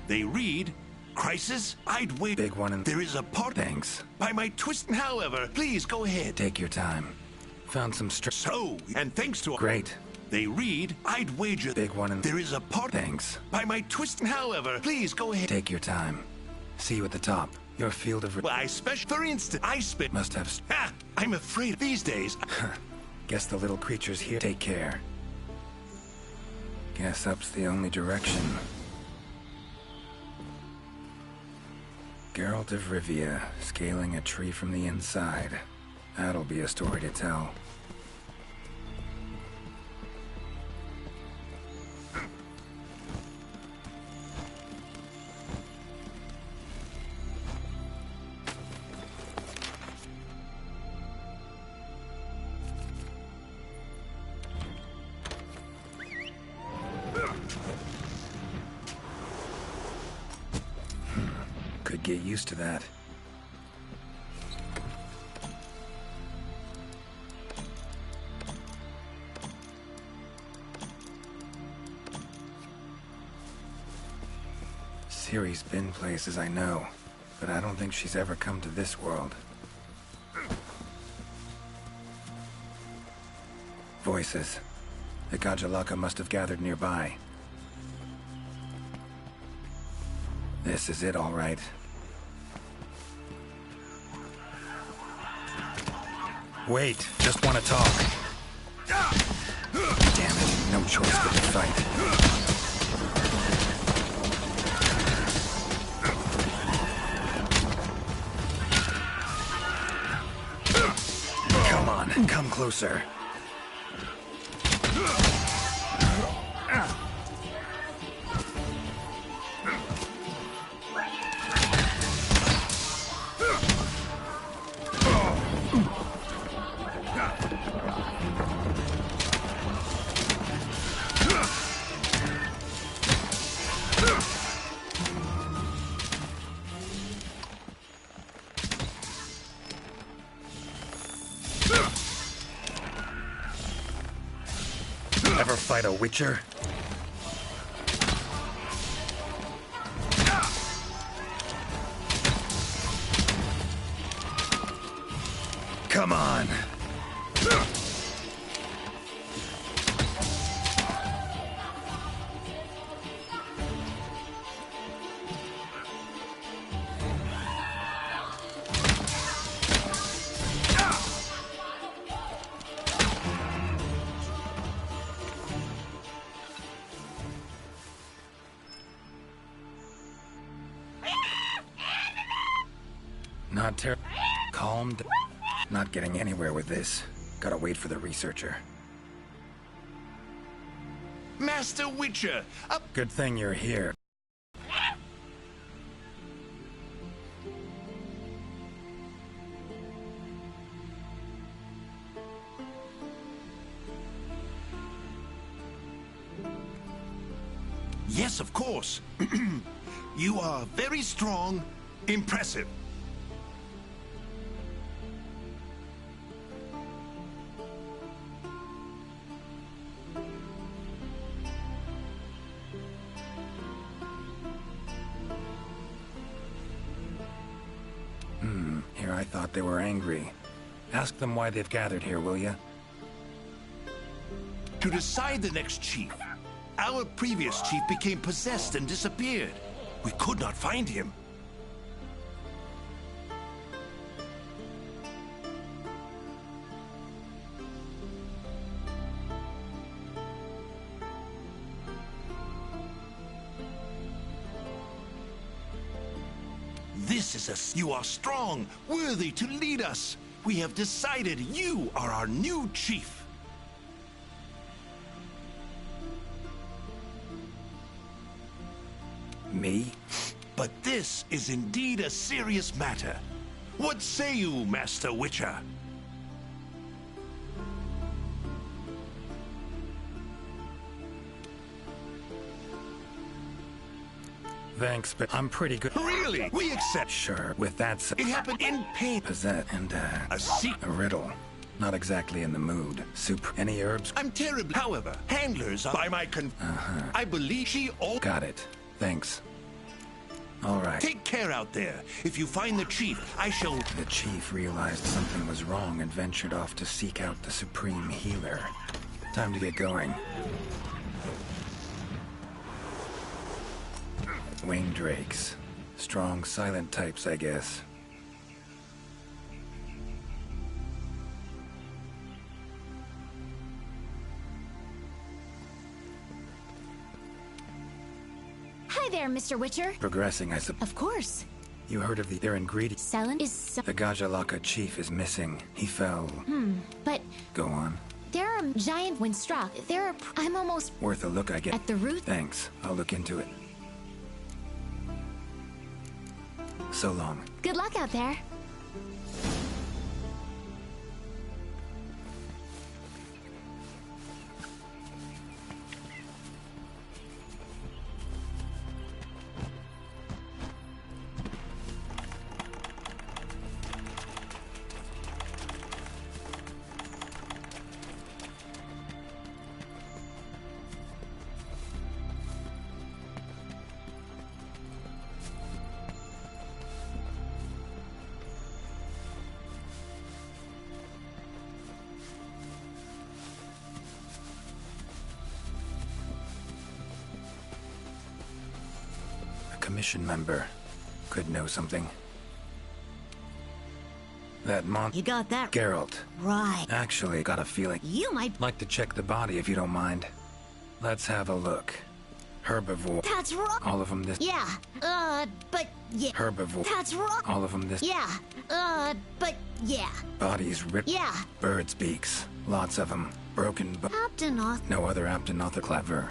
They read, crisis, I'd wait. Big one and... There is a part... Thanks. By my twist, however, please go ahead. Take your time. Found some So, and thanks to... Great. They read, I'd wager... Big one and... There is a part... Thanks. By my twist, however, please go ahead. Take your time. See you at the top. Your field of... Well, for instance, I spit... Must have... Ah, I'm afraid these days... Guess the little creature's here. Take care. Guess up's the only direction. Geralt of Rivia, scaling a tree from the inside. That'll be a story to tell. Could get used to that. Ciri's been places I know, but I don't think she's ever come to this world. Voices. The Gajalaka must have gathered nearby. This is it, all right. Wait, just want to talk. Damn it, no choice but to fight. Come on, come closer. Ever fight a Witcher? Come on. Not terrible. Calmed. Not getting anywhere with this. Gotta wait for the researcher. Master Witcher! Good thing you're here. Yes, of course. You are very strong, impressive. Here I thought they were angry. Ask them why they've gathered here, will ya? To decide the next chief. Our previous chief became possessed and disappeared. We could not find him. This is you are strong, worthy to lead us. We have decided you are our new chief. Me? But this is indeed a serious matter. What say you, Master Witcher? Thanks, but I'm pretty good. Really? We accept. Sure, with that said, It happened in pain. Possess and, A secret. a riddle. Not exactly in the mood. Soup. Any herbs? I'm terrible. However, handlers are by my I believe she all. Got it. Thanks. All right. Take care out there. If you find the chief, I shall. The chief realized something was wrong and ventured off to seek out the supreme healer. Time to get going. Wayne Drakes. Strong, silent types, I guess. Hi there, Mr. Witcher. Progressing, I suppose. Of course. You heard of their ingredients? Selen is The Gajalaka chief is missing. He fell. But Go on. there are giant Winstraw. There are... I'm almost Worth a look, I guess. at the root. Thanks. I'll look into it. So long. Good luck out there. Commission member could know something. That You got that Geralt. right. Actually, got a feeling. You might... Like to check the body if you don't mind. Let's have a look. Herbivore. That's wrong. All of them this. Yeah, but yeah. Herbivore. That's wrong. All of them this. Yeah, but yeah. Bodies ripped. Yeah. Birds' beaks. Lots of them. Broken but Aptonoth. no other Aptonoth are clever.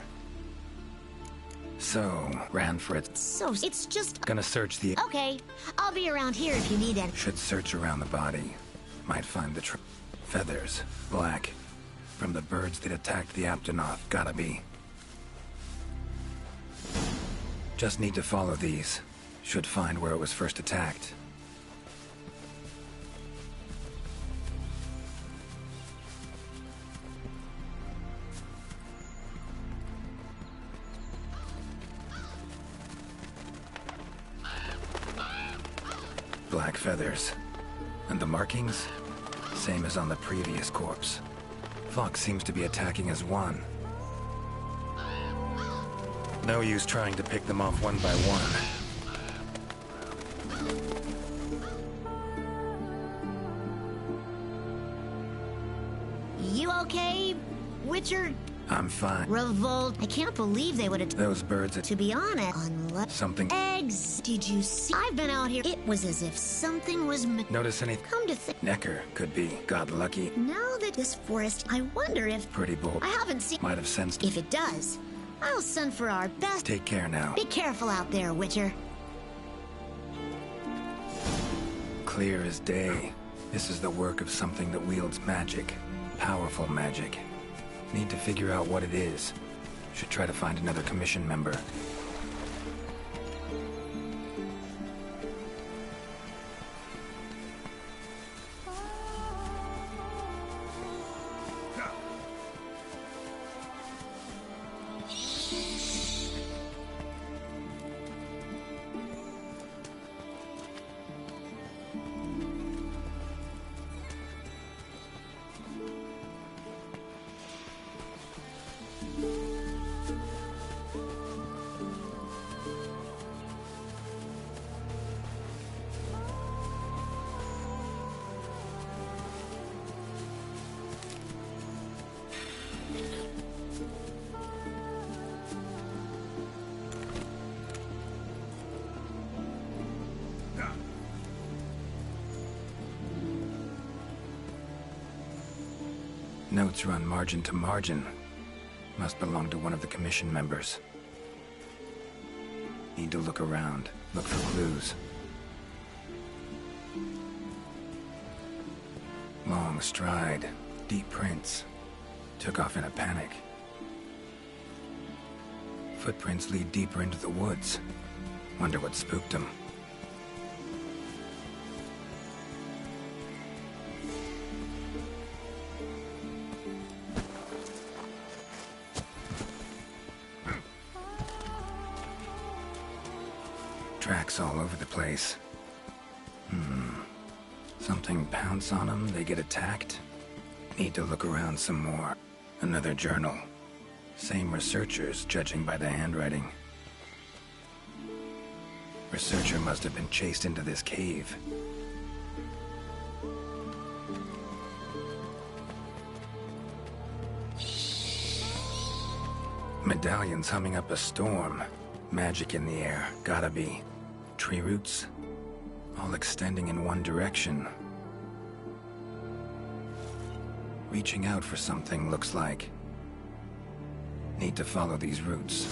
So, ran for it. So, it's just... Gonna search the... Okay, I'll be around here if you need any. Should search around the body. Might find the feathers. Black. From the birds that attacked the Aptonoth. Gotta be. Just need to follow these. Should find where it was first attacked. Black feathers. And the markings? Same as on the previous corpse. Fox seems to be attacking as one. No use trying to pick them off one by one. You okay, Witcher? I'm fine. Revolt. I can't believe they would have... Those birds To be honest, unless... something. Eggs. Did you see? I've been out here. It was as if something was... Notice anything? Come to think... Necker could be. Got lucky. Now that this forest, I wonder if... Pretty bold. I haven't seen... Might have sensed. If it does, I'll send for our best... Take care now. Be careful out there, Witcher. Clear as day. This is the work of something that wields magic. Powerful magic. Need to figure out what it is. Should try to find another commission member. Notes run margin to margin. Must belong to one of the commission members. Need to look around. Look for clues. Long stride. Deep prints. Took off in a panic. Footprints lead deeper into the woods. Wonder what spooked him. Tracks all over the place. Something pounce on them, they get attacked. Need to look around some more. Another journal. Same researchers, judging by the handwriting. Researcher must have been chased into this cave. Medallions humming up a storm. Magic in the air, gotta be. Tree roots, all extending in one direction. Reaching out for something, looks like. Need to follow these roots.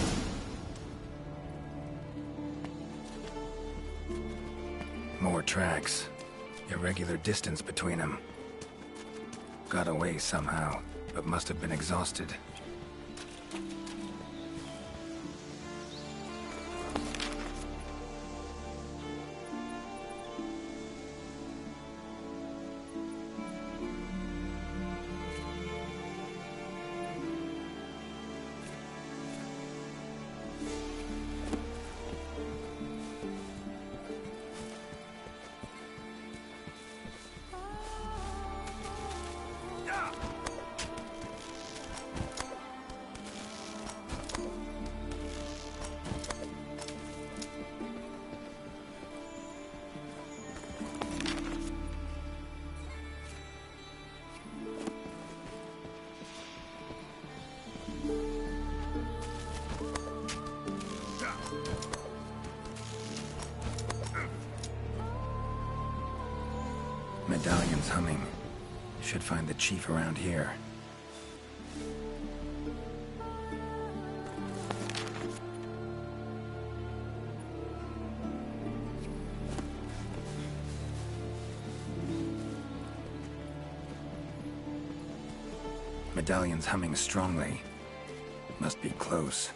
More tracks. Irregular distance between them. Got away somehow, but must have been exhausted. Medallions humming. Should find the chief around here. Medallions humming strongly. Must be close.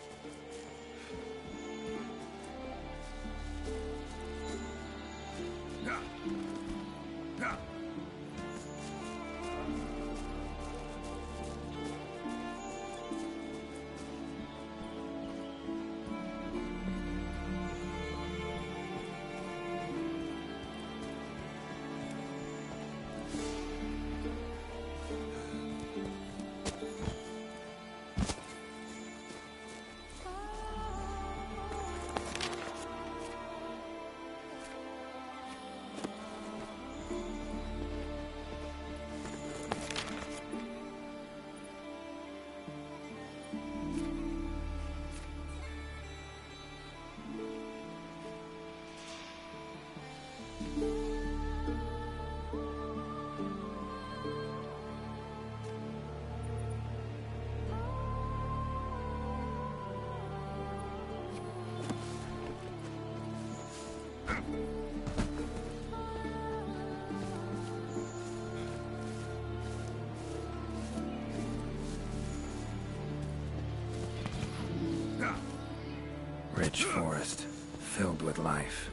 Rich forest, filled with life.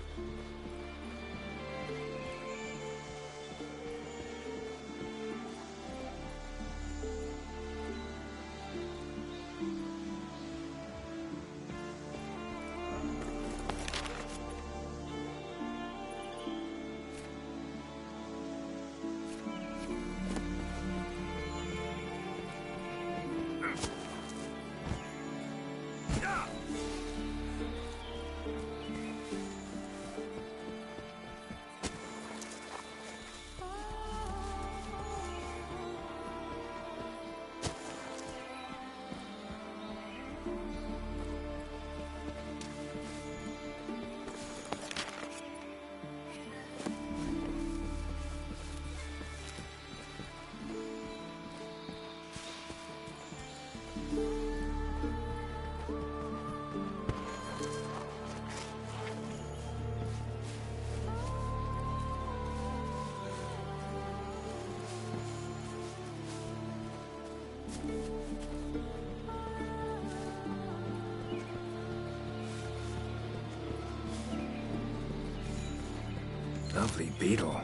Lovely beetle.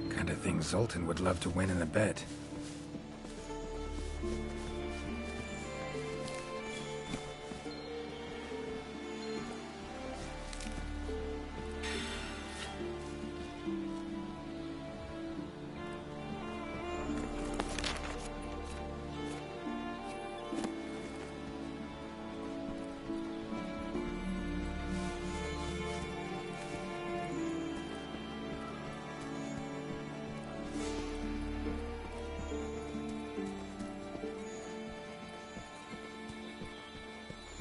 Kind of thing Zoltan would love to win in a bet.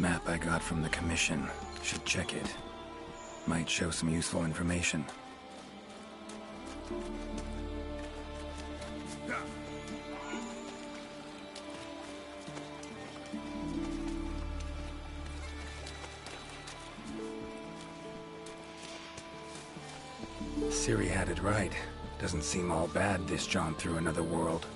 Map I got from the commission. Should check it. Might show some useful information. Siri had it right. Doesn't seem all bad, this jaunt through another world.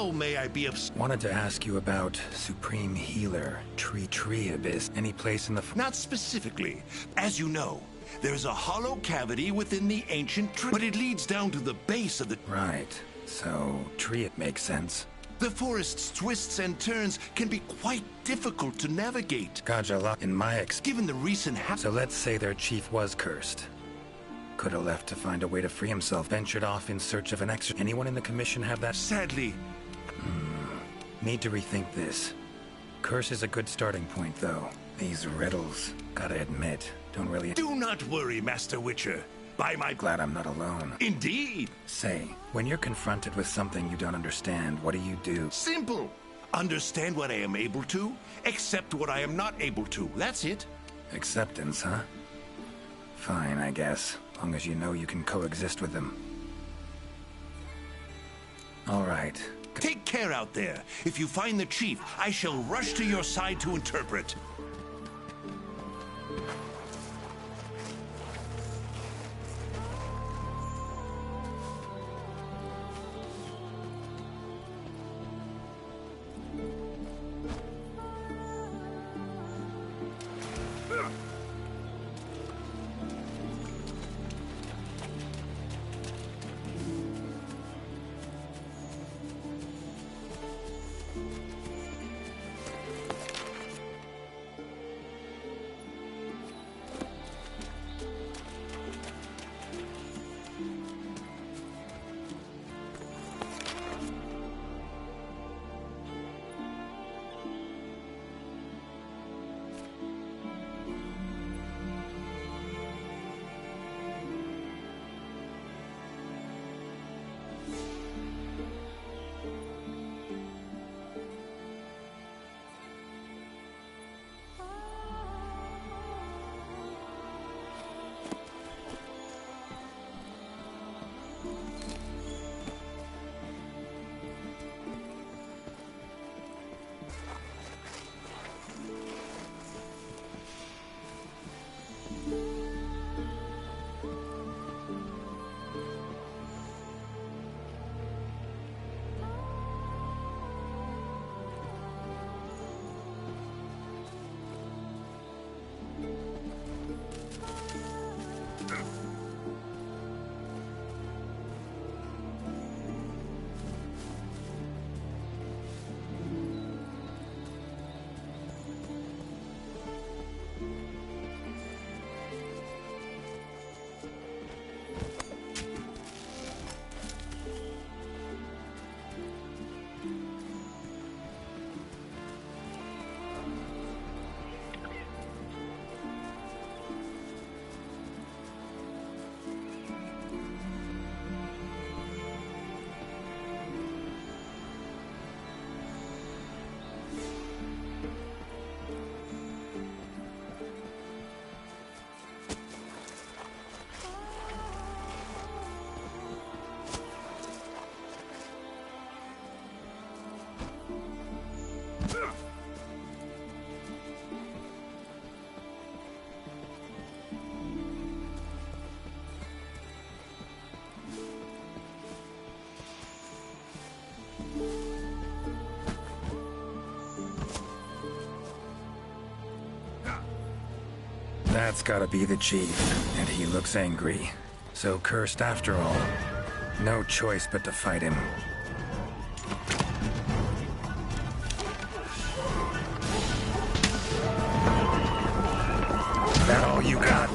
How may I be of... Wanted to ask you about Supreme Healer, Tree Abyss. Any place in the... Not specifically. As you know, there's a hollow cavity within the ancient tree, but it leads down to the base of the... Right. So, tree it makes sense. The forest's twists and turns can be quite difficult to navigate. Gajala, in my Given the recent So let's say their chief was cursed. Could have left to find a way to free himself, ventured off in search of an extra... Anyone in the commission have that? Sadly... Need to rethink this. Curse is a good starting point, though. These riddles, gotta admit, don't really... Do not worry, Master Witcher. By my... Glad I'm not alone. Indeed. Say, when you're confronted with something you don't understand, what do? Simple. Understand what I am able to, accept what I am not able to. That's it. Acceptance, huh? Fine, I guess. Long as you know you can coexist with them. All right. Take care out there. If you find the chief, I shall rush to your side to interpret. That's gotta be the chief, and he looks angry. So cursed after all. No choice but to fight him. That all you got?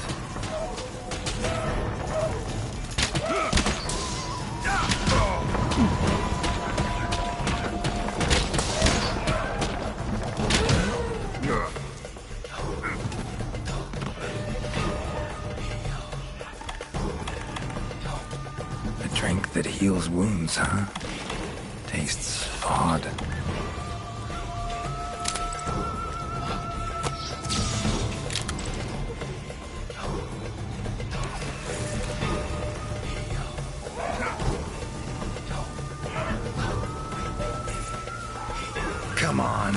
A drink that heals wounds, huh? Tastes odd. Come on.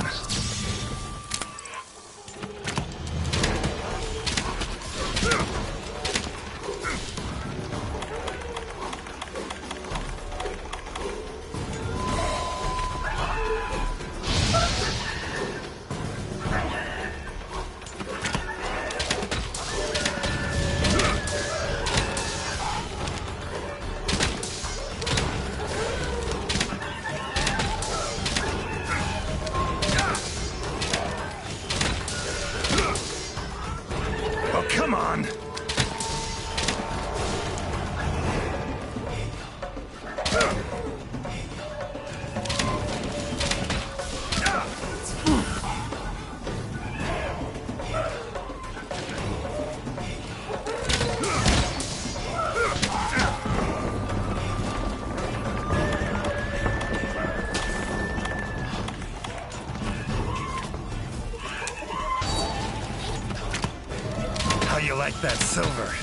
Oh, come on! How you like that silver?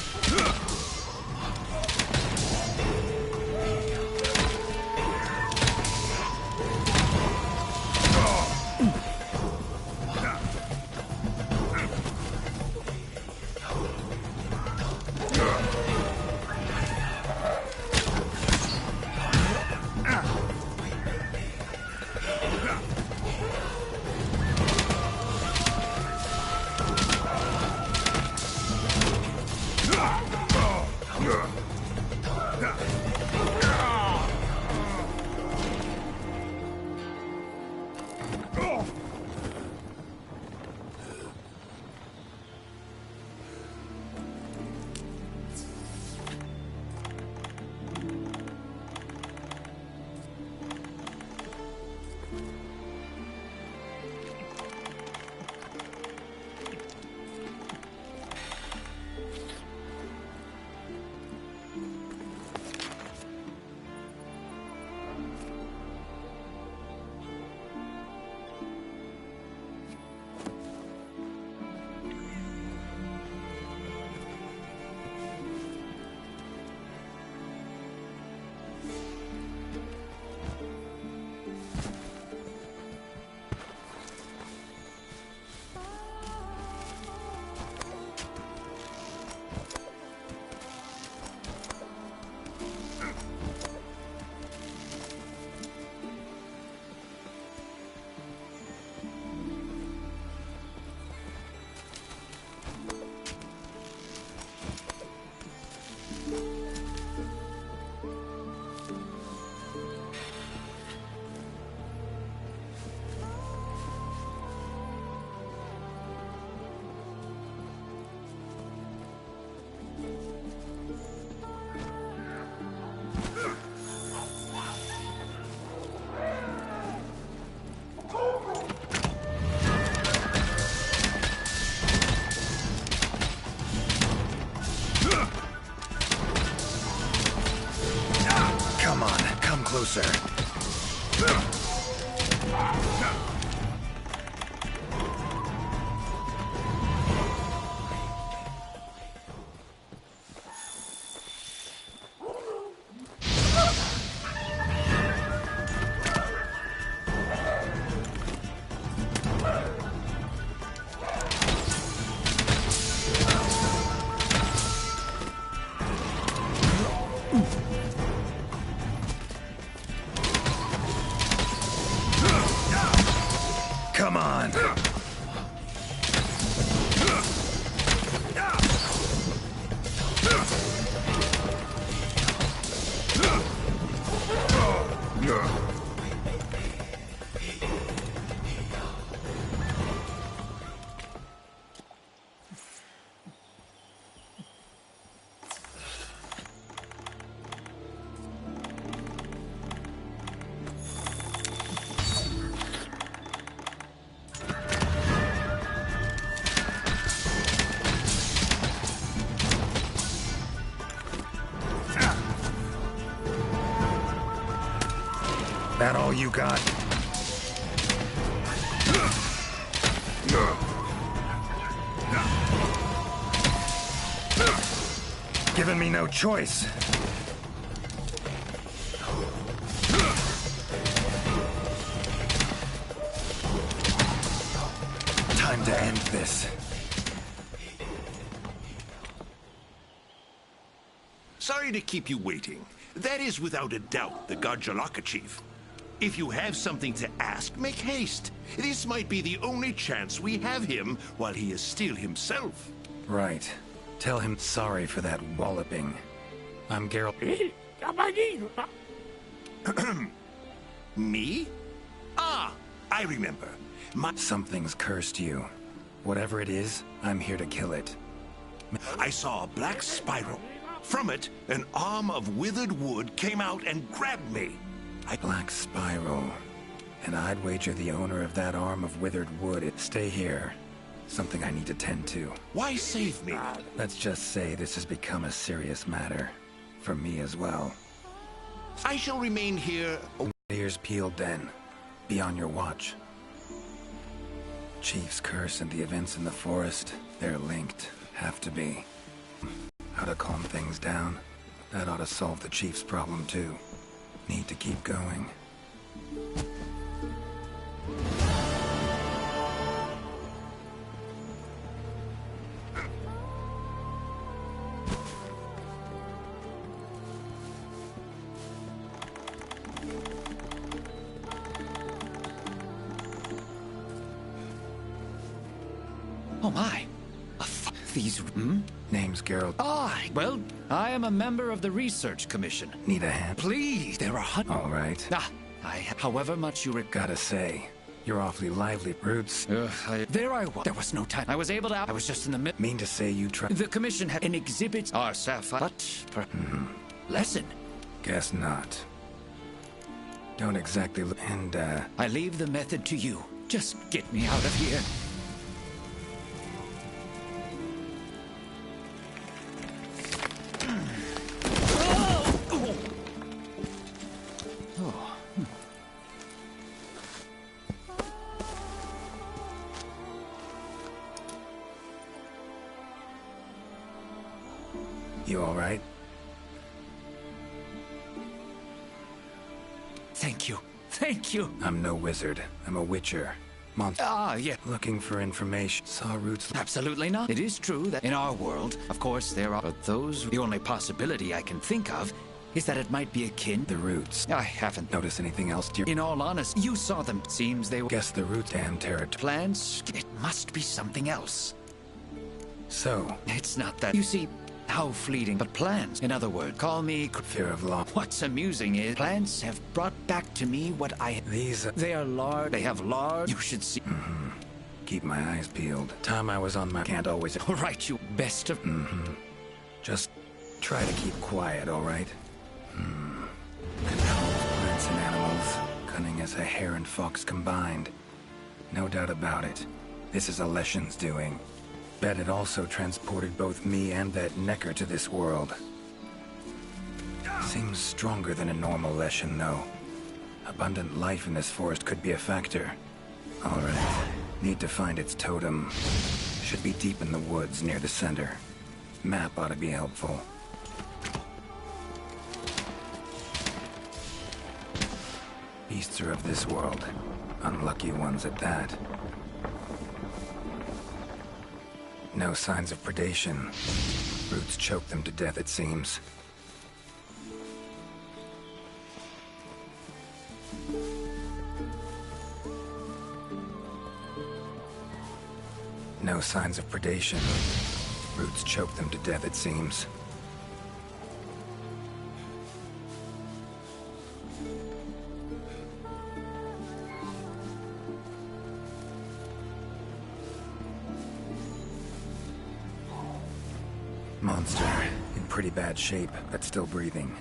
Come on, come closer. Come on. all you got? Giving me no choice. Time to end this. Sorry to keep you waiting. That is without a doubt the Godjalaka chief. If you have something to ask, make haste. This might be the only chance we have him while he is still himself. Right. Tell him sorry for that walloping. I'm Geralt. Me? Ah, I remember. Something's cursed you. Whatever it is, I'm here to kill it. I saw a black spiral. From it, an arm of withered wood came out and grabbed me. Black spiral. And I'd wager the owner of that arm of withered wood. Stay here. Something I need to tend to. Why save me? Let's just say this has become a serious matter. For me as well. I shall remain here. Ears peeled then. Be on your watch. Chief's curse and the events in the forest, they're linked. Have to be. How to calm things down. That ought to solve the Chief's problem too. Need to keep going. Oh my. These, Name's Geralt. Ah, well, I am a member of the Research Commission. Need a hand? Please, there are All right. However much you Gotta say, you're awfully lively, Roots. There I was. There was no time. I was able to. I was just in the middle. Mean to say you try. The commission had an exhibit. Our sapphire. But lesson. Guess not. Don't exactly look. And I leave the method to you. Just get me out of here. you all right? Thank you. Thank you. I'm no wizard. I'm a witcher. Monster. Ah, yeah. Looking for information. Saw Roots. Absolutely not. It is true that in our world, of course, there are those. The only possibility I can think of is that it might be akin. The Roots. I haven't Notice anything else, dear? In all honesty, you saw them. Seems they were Guess the Roots damn territory. plants. It must be something else. So, It's not that. You see, how fleeting, but plants. In other words, call me. fear of law. What's amusing is plants have brought back to me what I. These, They are large. They have large. You should see. keep my eyes peeled. Time I was on my... Can't always... All right, you best of. Just try to keep quiet, all right? Controls plants and animals. Cunning as a hare and fox combined. No doubt about it. This is Alession's doing. Bet it also transported both me and that Necker to this world. Seems stronger than a normal Leshen, though. Abundant life in this forest could be a factor. All right. Need to find its totem. Should be deep in the woods near the center. Map ought to be helpful. Beasts are of this world. Unlucky ones at that. No signs of predation. Roots choke them to death, it seems. No signs of predation. Roots choke them to death, it seems. Monster, in pretty bad shape, but still breathing.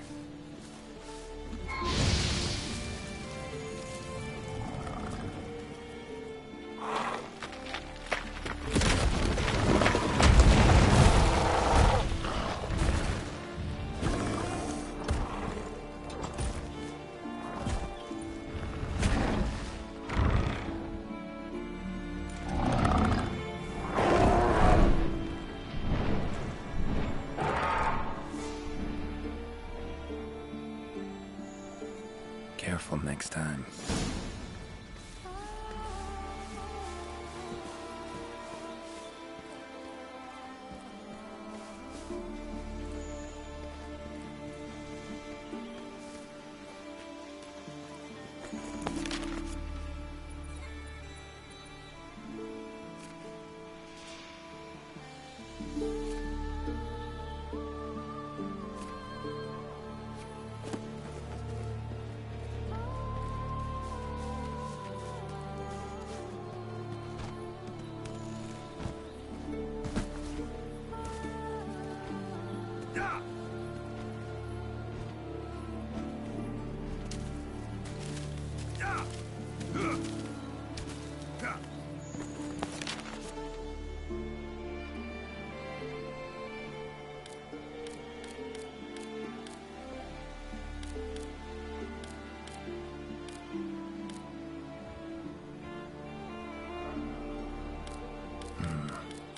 next time.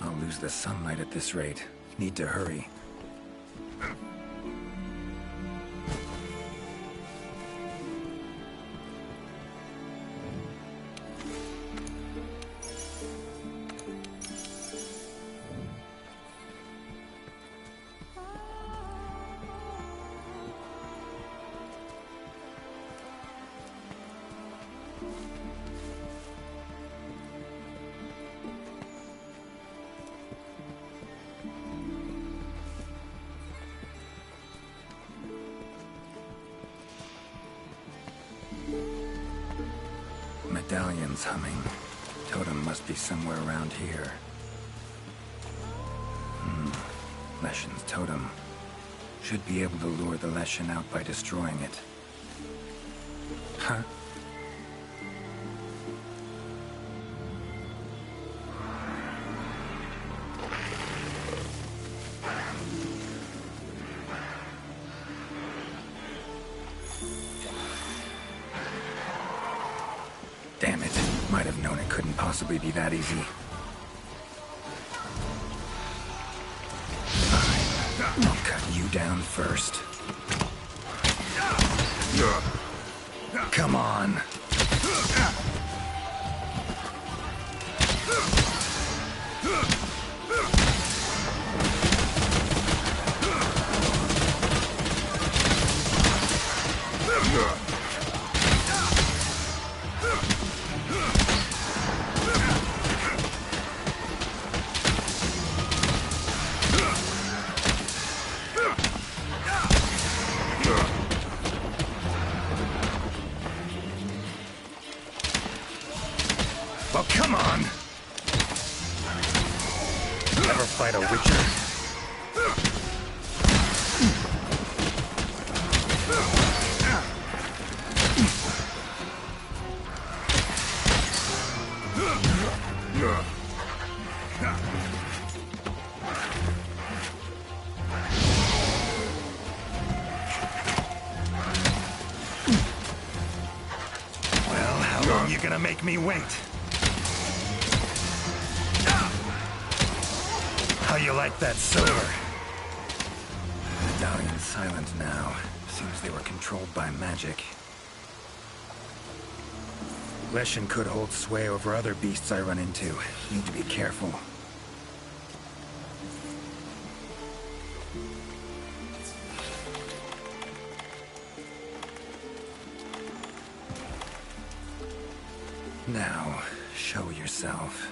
I'll lose the sunlight at this rate. Need to hurry. Medallion's humming. Totem must be somewhere around here. Leshen's totem. Should be able to lure the Leshen out by destroying it. Huh? Damn it. Might have known it couldn't possibly be that easy. Fine. I'll cut you down first. Come on. Oh, come on! Ever fight a Witcher? Well, how long you gonna make me wait? How you like that silver? Medallion's silent now. Seems they were controlled by magic. Leshen could hold sway over other beasts I run into. Need to be careful. Now, show yourself.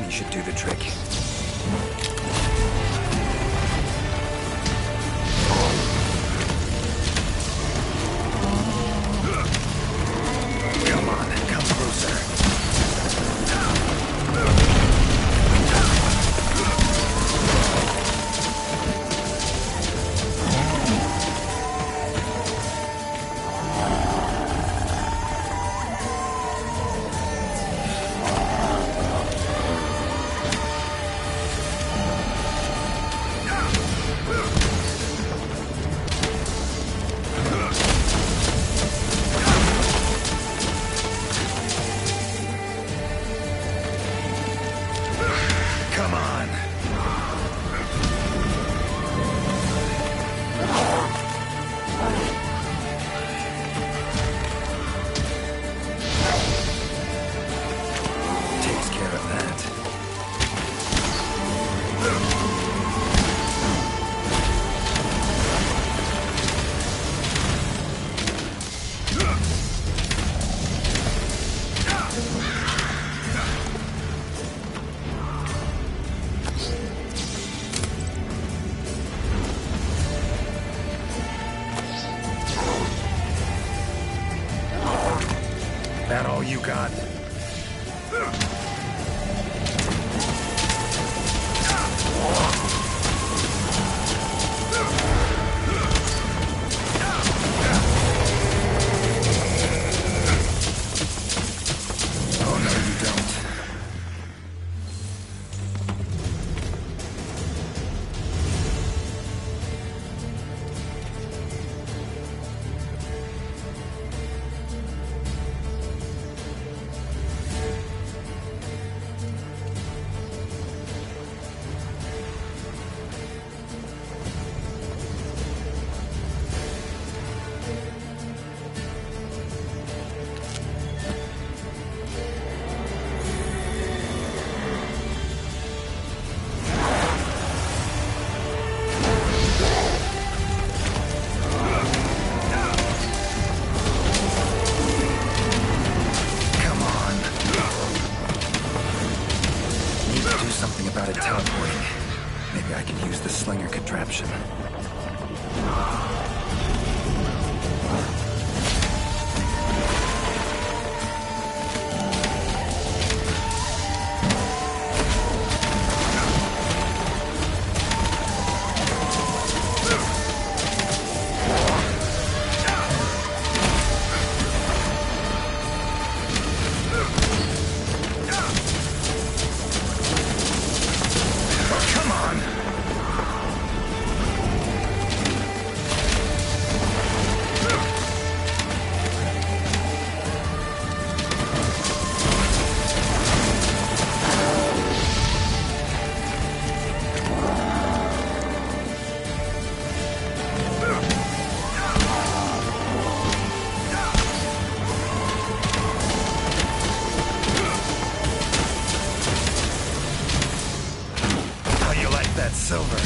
You should do the trick. Come on, come closer. Come on. Takes care of that. That all you got? Oh, no, you don't. Come on. Need to do something about it teleporting. Maybe I can use the slinger contraption. Come on! How you like that silver?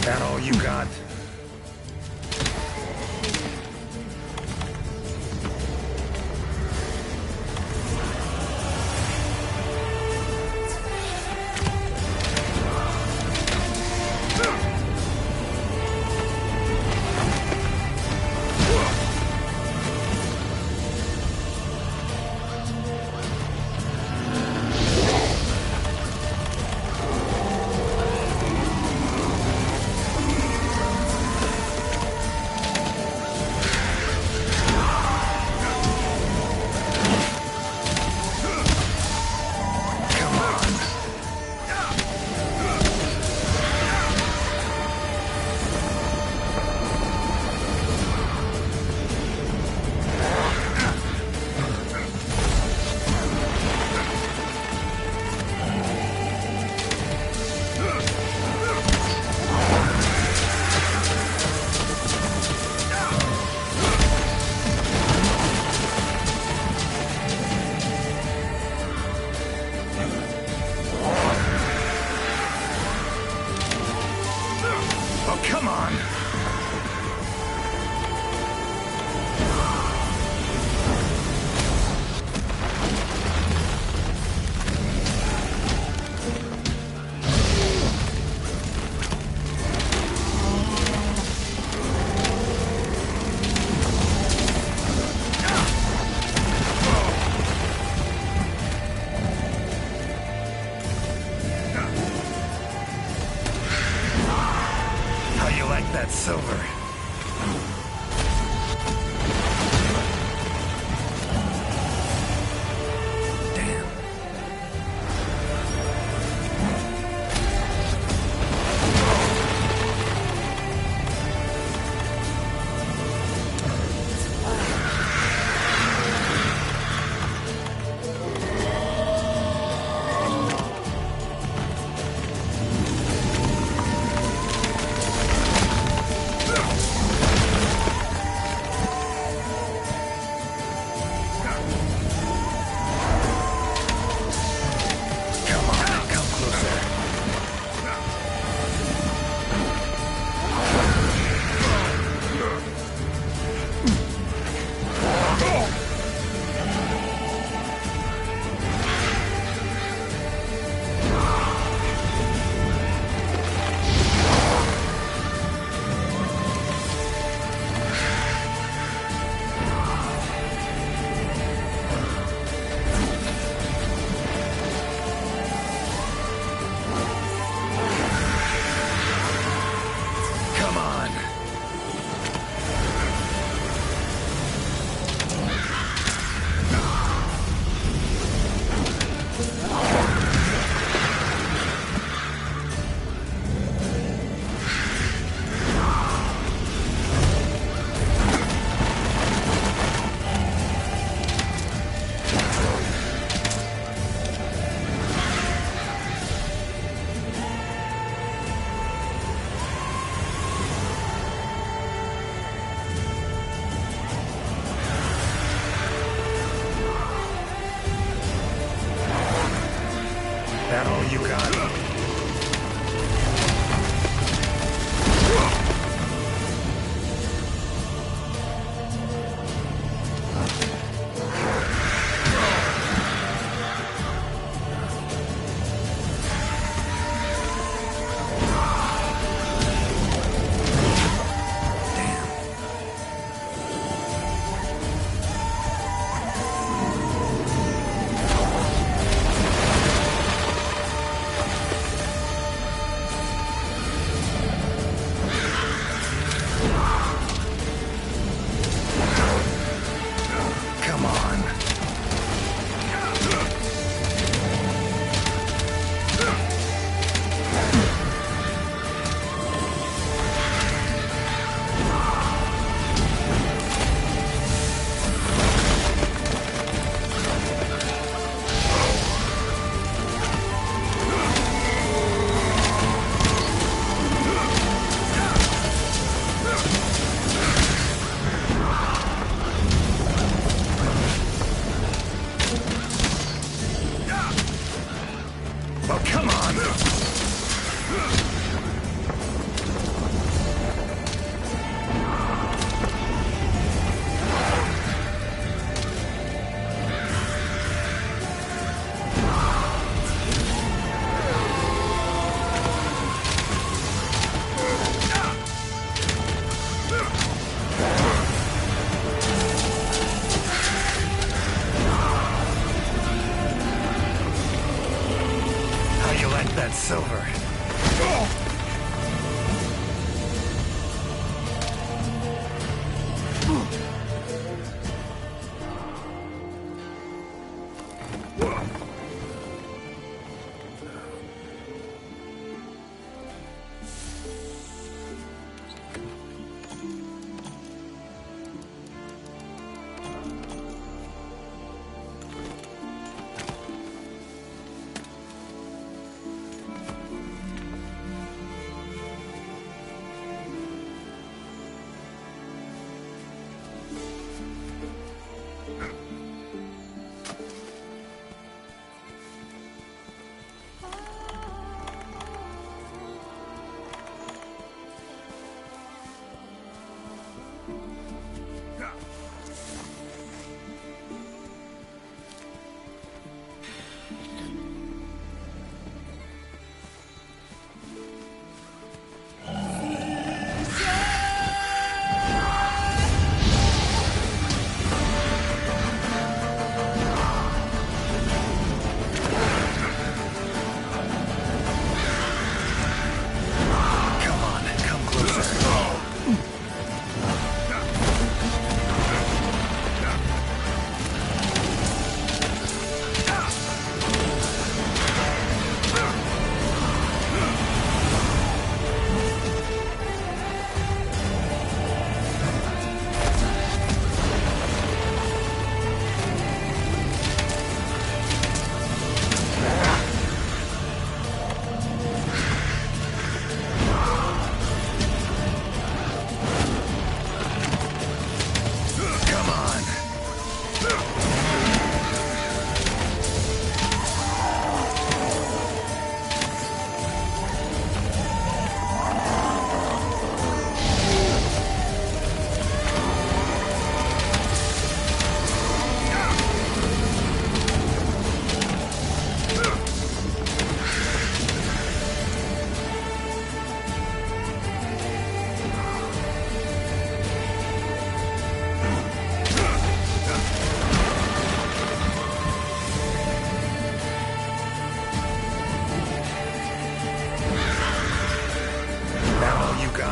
That all you got? That's silver. Damn.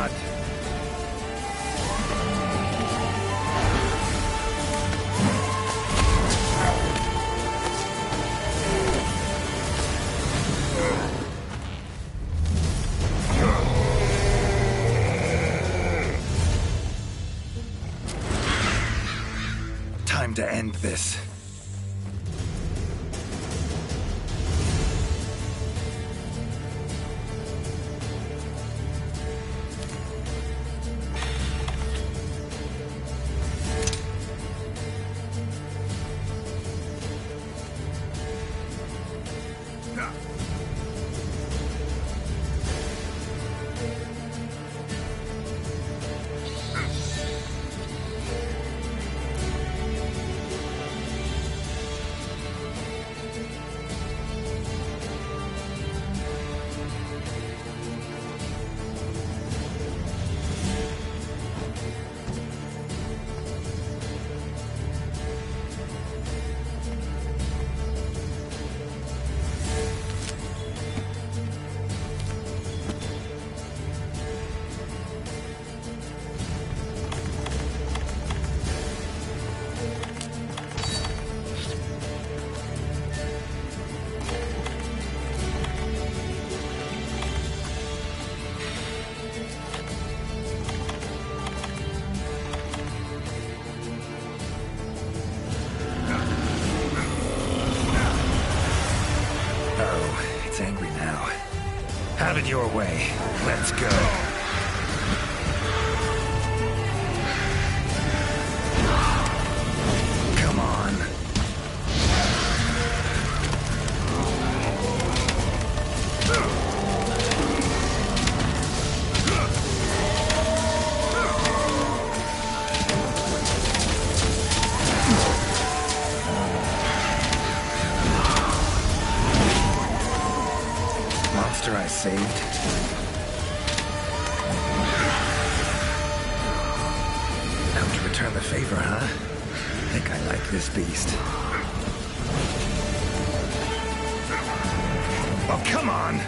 not. Time to end this. It's angry now. Have it your way. Let's go. Come on. Monster I saved. Come to return the favor, huh? Think I like this beast. Oh, come on!